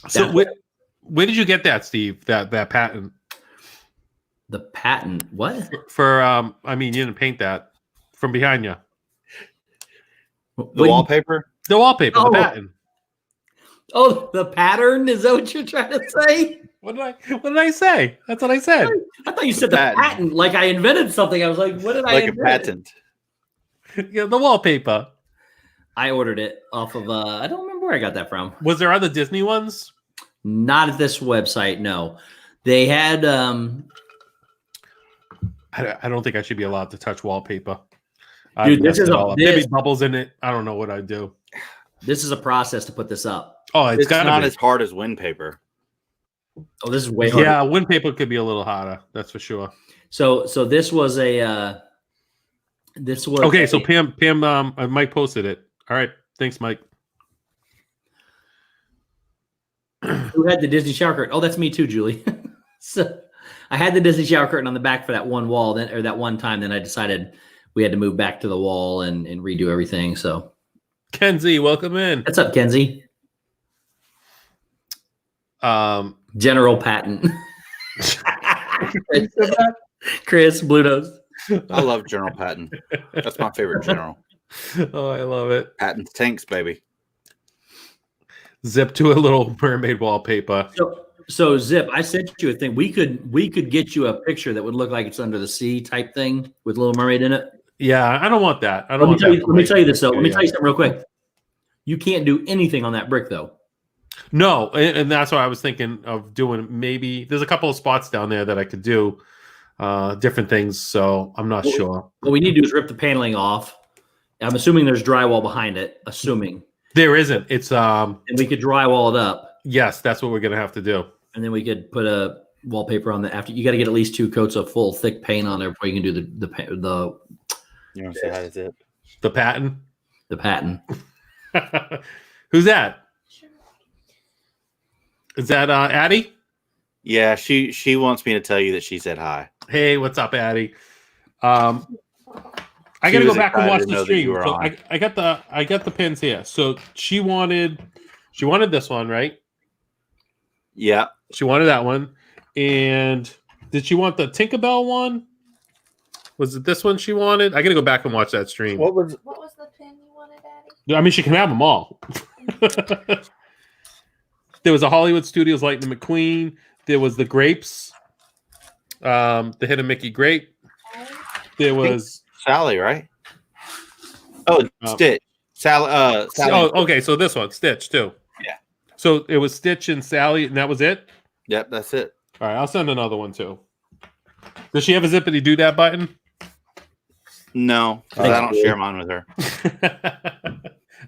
so where did you get that, Steve? That patent? The patent? What? For I mean, you didn't paint that from behind you. The wallpaper? The wallpaper, the patent. Oh, the pattern? Is that what you're trying to say? What did I say? That's what I said. I thought you said the patent. Like I invented something. I was like, what did I invent? Like a patent. Yeah, the wallpaper. I ordered it off of I don't remember where I got that from. Was there other Disney ones? Not at this website, no. They had I don't think I should be allowed to touch wallpaper. Dude, this is There'd be bubbles in it. I don't know what I'd do. this is a process to put this up. Oh, it's not gotta be. as hard as wind paper. Oh, this is way harder. Yeah, wind paper could be a little harder. That's for sure. So this was a Okay. So Pam, Mike posted it. All right. Thanks, Mike. Who had the Disney shower curtain? Oh, that's me too, Julie. So I had the Disney shower curtain on the back for that one wall, then or that one time. Then I decided we had to move back to the wall and redo everything. So Kenzie, welcome in. what's up, Kenzie? General Patton. Chris Blutos. I love General Patton. That's my favorite general. Oh, I love it. Patton's tanks, baby. Zip to a little mermaid wallpaper. So Zip, I sent you a thing. We could get you a picture that would look like it's under the sea type thing with Little Mermaid in it. Yeah, I don't want that. I Let don't me want tell that. you. Let me tell you this though. Let me tell you something real quick. You can't do anything on that brick though. No, and that's why I was thinking of doing. Maybe there's a couple of spots down there that I could do different things. So I'm not sure. What we need to do is rip the paneling off. I'm assuming there's drywall behind it. Assuming There isn't. It's and we could drywall it up, yes, that's what we're gonna have to do. and then we could put a wallpaper on the after. You got to get at least 2 coats of full thick paint on there before you can do the You want to say hi to Zip? The patent. pattern. Who's that? Is that Addie? Yeah, she wants me to tell you that she said hi. Hey, what's up, Addie? I She gotta go was back and excited watch to the know that stream. you were So on. I got the pins here. So she wanted this one, right? Yeah. She wanted that one. And did she want the Tinkerbell one? Was it this one she wanted? I gotta go back and watch that stream. What was the pin you wanted, Daddy? I mean, she can have them all. There was a Hollywood Studios Lightning McQueen. There was the grapes, the hidden Mickey grape. There was Sally, right? Oh, Stitch. Sally. oh, okay. So this one, Stitch too. Yeah. So it was Stitch and Sally, and that was it. Yep, that's it. All right, I'll send another one too. Does she have a Zippity do that button? No, 'cause I don't share mine with her.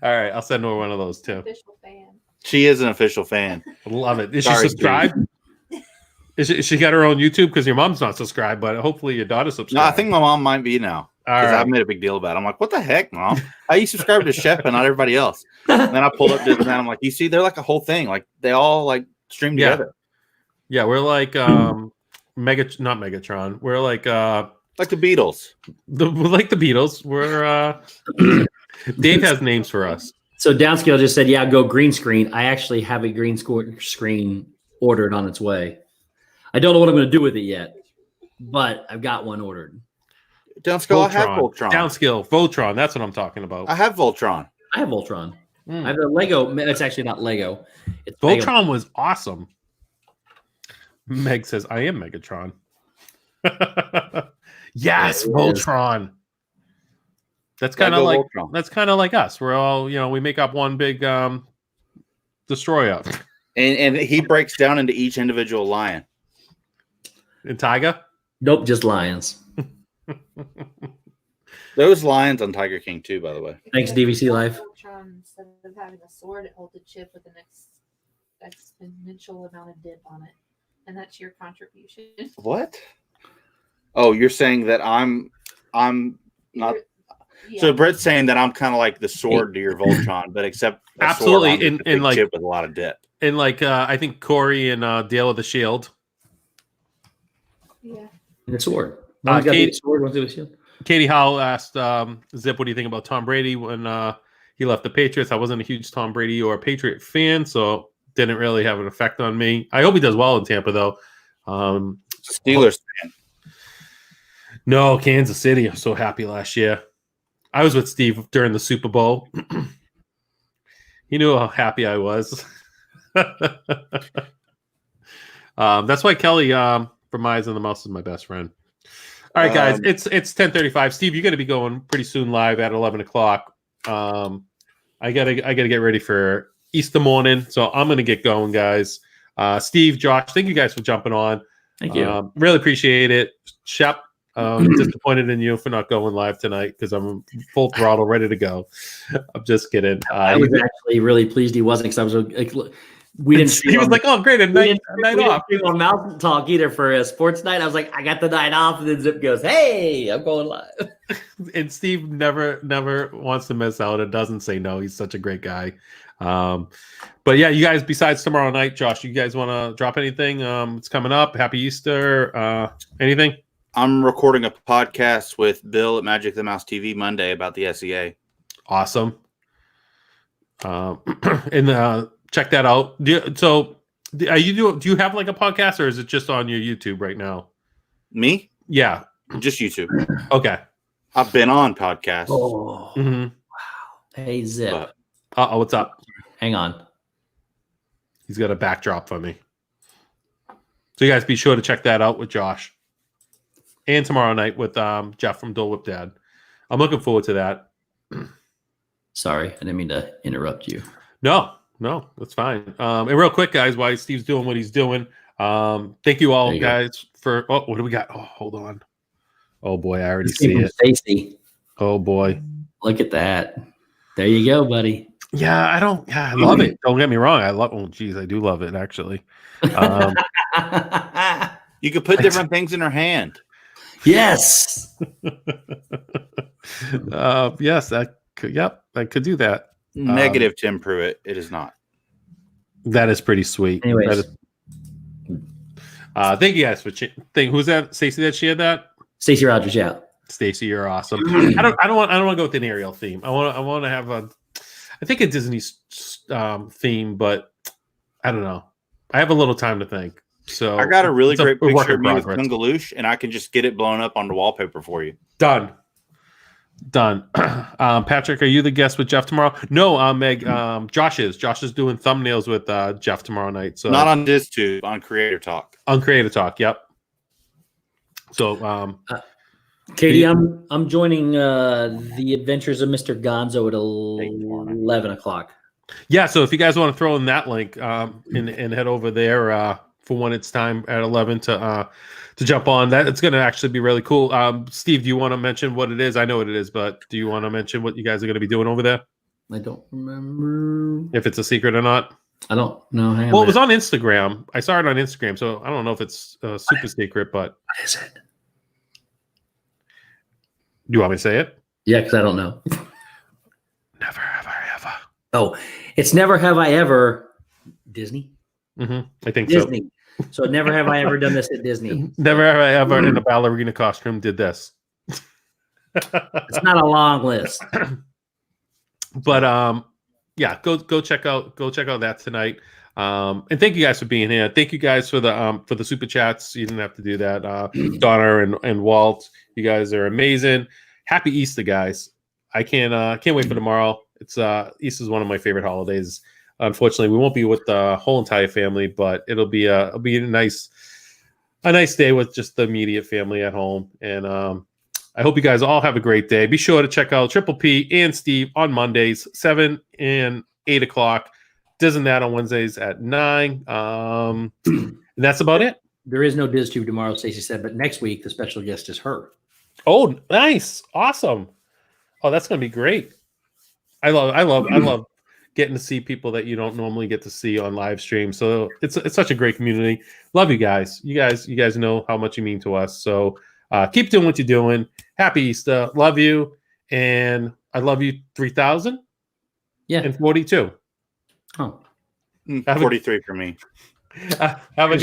All right, I'll send her one of those too. Official fan. She is an official fan. I love it. Is Sorry, she subscribed? Is she got her own YouTube? Because your mom's not subscribed, but hopefully your daughter's subscribed. No, I think my mom might be now. All Because right. I've made a big deal about it. I'm like, what the heck, Mom? How you subscribe to Shep and not everybody else? And then I pulled up this and I'm like, you see, they're like a whole thing. Like they all like stream Yeah. together. Yeah, we're like not Megatron. We're like Like the Beatles. we're like the Beatles. We're Dave has names for us. So Downscale just said, "Yeah, go green screen." I actually have a green screen ordered on its way. I don't know what I'm going to do with it yet, but I've got one ordered. Downscale, I have Voltron. Downscale, Voltron. That's what I'm talking about. I have Voltron. I have Voltron. Mm. I have the Lego. It's actually not Lego. It's Voltron was awesome. Meg says, "I am Megatron." Yes, It is. Voltron. That's kind of Lego like Voltron. that's kind of like us. We're all we make up one big destroyer. And he breaks down into each individual lion. And Tiger. Nope, just lions. Those lions on Tiger King too, by the way. Thanks, DVC Life. Voltron, instead of having a sword, it holds a chip with an exponential amount of dip on it, and that's your contribution. What? Oh, you're saying that I'm not. Yeah. So Brett's saying that I'm kind of like the sword to your Voltron, but except a Absolutely, sword on in a big like- chip with a lot of dip. And like I think Corey and Dale of the Shield. Yeah. And a sword. One's got Kate- the sword, one's got the shield. Katie Howell asked Zip, "What do you think about Tom Brady when he left the Patriots?" I wasn't a huge Tom Brady or Patriot fan, so didn't really have an effect on me. I hope he does well in Tampa, though. Steelers fan. No, Kansas City. I'm so happy last year. I was with Steve during the Super Bowl. He knew how happy I was. That's why Kelly from Eyes on the Mouse is my best friend. All right, guys, it's 10:35. Steve, you're going to be going pretty soon live at 11 o'clock. I gotta get ready for Easter morning, so I'm going to get going, guys. Steve, Josh, thank you guys for jumping on. Thank you. Really appreciate it. Shep, disappointed in you for not going live tonight because I'm full throttle, ready to go. I'm just kidding. I was actually really pleased he wasn't, because I was like, we didn't. He was like, "Oh, great, a night off." We didn't on Mountain Talk either for a sports night. I was like, I got the night off, and then Zip goes, "Hey, I'm going live." And Steve never wants to miss out. It doesn't say no. He's such a great guy. But yeah, you guys, besides tomorrow night, Josh, you guys want to drop anything? It's coming up. Happy Easter. Anything? I'm recording a podcast with Bill at Magic the Mouse TV Monday about the SEA. Awesome. And check that out. Do you have like a podcast, or is it just on your YouTube right now? Me? Yeah, just YouTube. Okay. I've been on podcasts. Oh, wow. Hey, Zip. What's up? Hang on. He's got a backdrop for me. So you guys be sure to check that out with Josh. And tomorrow night with Jeff from Dole Whip Dad. I'm looking forward to that. Sorry, I didn't mean to interrupt you. No, that's fine. And real quick, guys, while Steve's doing what he's doing, thank you all, guys, for what do we got? Oh, hold on. Oh boy, I already see it. Stacy. Oh boy. Look at that. There you go, buddy. Yeah, I love it. Don't get me wrong. I do love it, actually. You could put different things in her hand. Yes. Yes, I could do that. Negative, Tim Pruitt. It is not. That is pretty sweet. Anyways. Thank you guys for who's that? Stacey that shared that? Stacey Rogers, yeah. Stacey, you're awesome. I don't want to go with an Ariel theme. I want to have I think a Disney theme, but I don't know. I have a little time to think. So I got a really great picture of me with progress. Kungaloosh, and I can just get it blown up on the wallpaper for you. Done. Patrick, are you the guest with Jeff tomorrow? No, Meg. Josh is. Josh is doing thumbnails with Jeff tomorrow night. So not on DisTube, on Creator Talk. On Creator Talk, yep. So Katie, I'm joining the Adventures of Mr. Gonzo at 11 o'clock. Yeah, so if you guys want to throw in that link and head over there for when it's time at 11 to jump on, that it's going to actually be really cool. Steve, do you want to mention what it is? I know what it is, but do you want to mention what you guys are going to be doing over there? I don't remember if it's a secret or not. I don't know. Well, it was on Instagram. I saw it on Instagram, so I don't know if it's super secret, but what is it? Do you want me to say it? Yeah, because I don't know. Never have I ever. Oh, it's Never Have I Ever Disney. Mm-hmm. I think Disney. So never have I ever done this at Disney. Never have I ever in a ballerina costume did this. It's not a long list. But yeah, go check out that tonight. And thank you guys for being here. Thank you guys for the super chats. You didn't have to do that. Donna and Walt, you guys are amazing. Happy Easter, guys. I can't wait for tomorrow. It's Easter's one of my favorite holidays. Unfortunately, we won't be with the whole entire family, but it'll be a nice day with just the immediate family at home. And I hope you guys all have a great day. Be sure to check out Triple P and Steve on Mondays, 7 and 8 o'clock. Doesn't that on Wednesdays at 9. And that's about it. There is no DizTube tomorrow, Stacey said, but next week the special guest is her. Oh, nice. Awesome. Oh, that's gonna be great. I love getting to see people that you don't normally get to see on live stream. So it's such a great community. Love you guys. You guys know how much you mean to us. So keep doing what you're doing. Happy Easter. Love you. And I love you 3,000. Yeah. And 42. Oh. 43 for me. Have a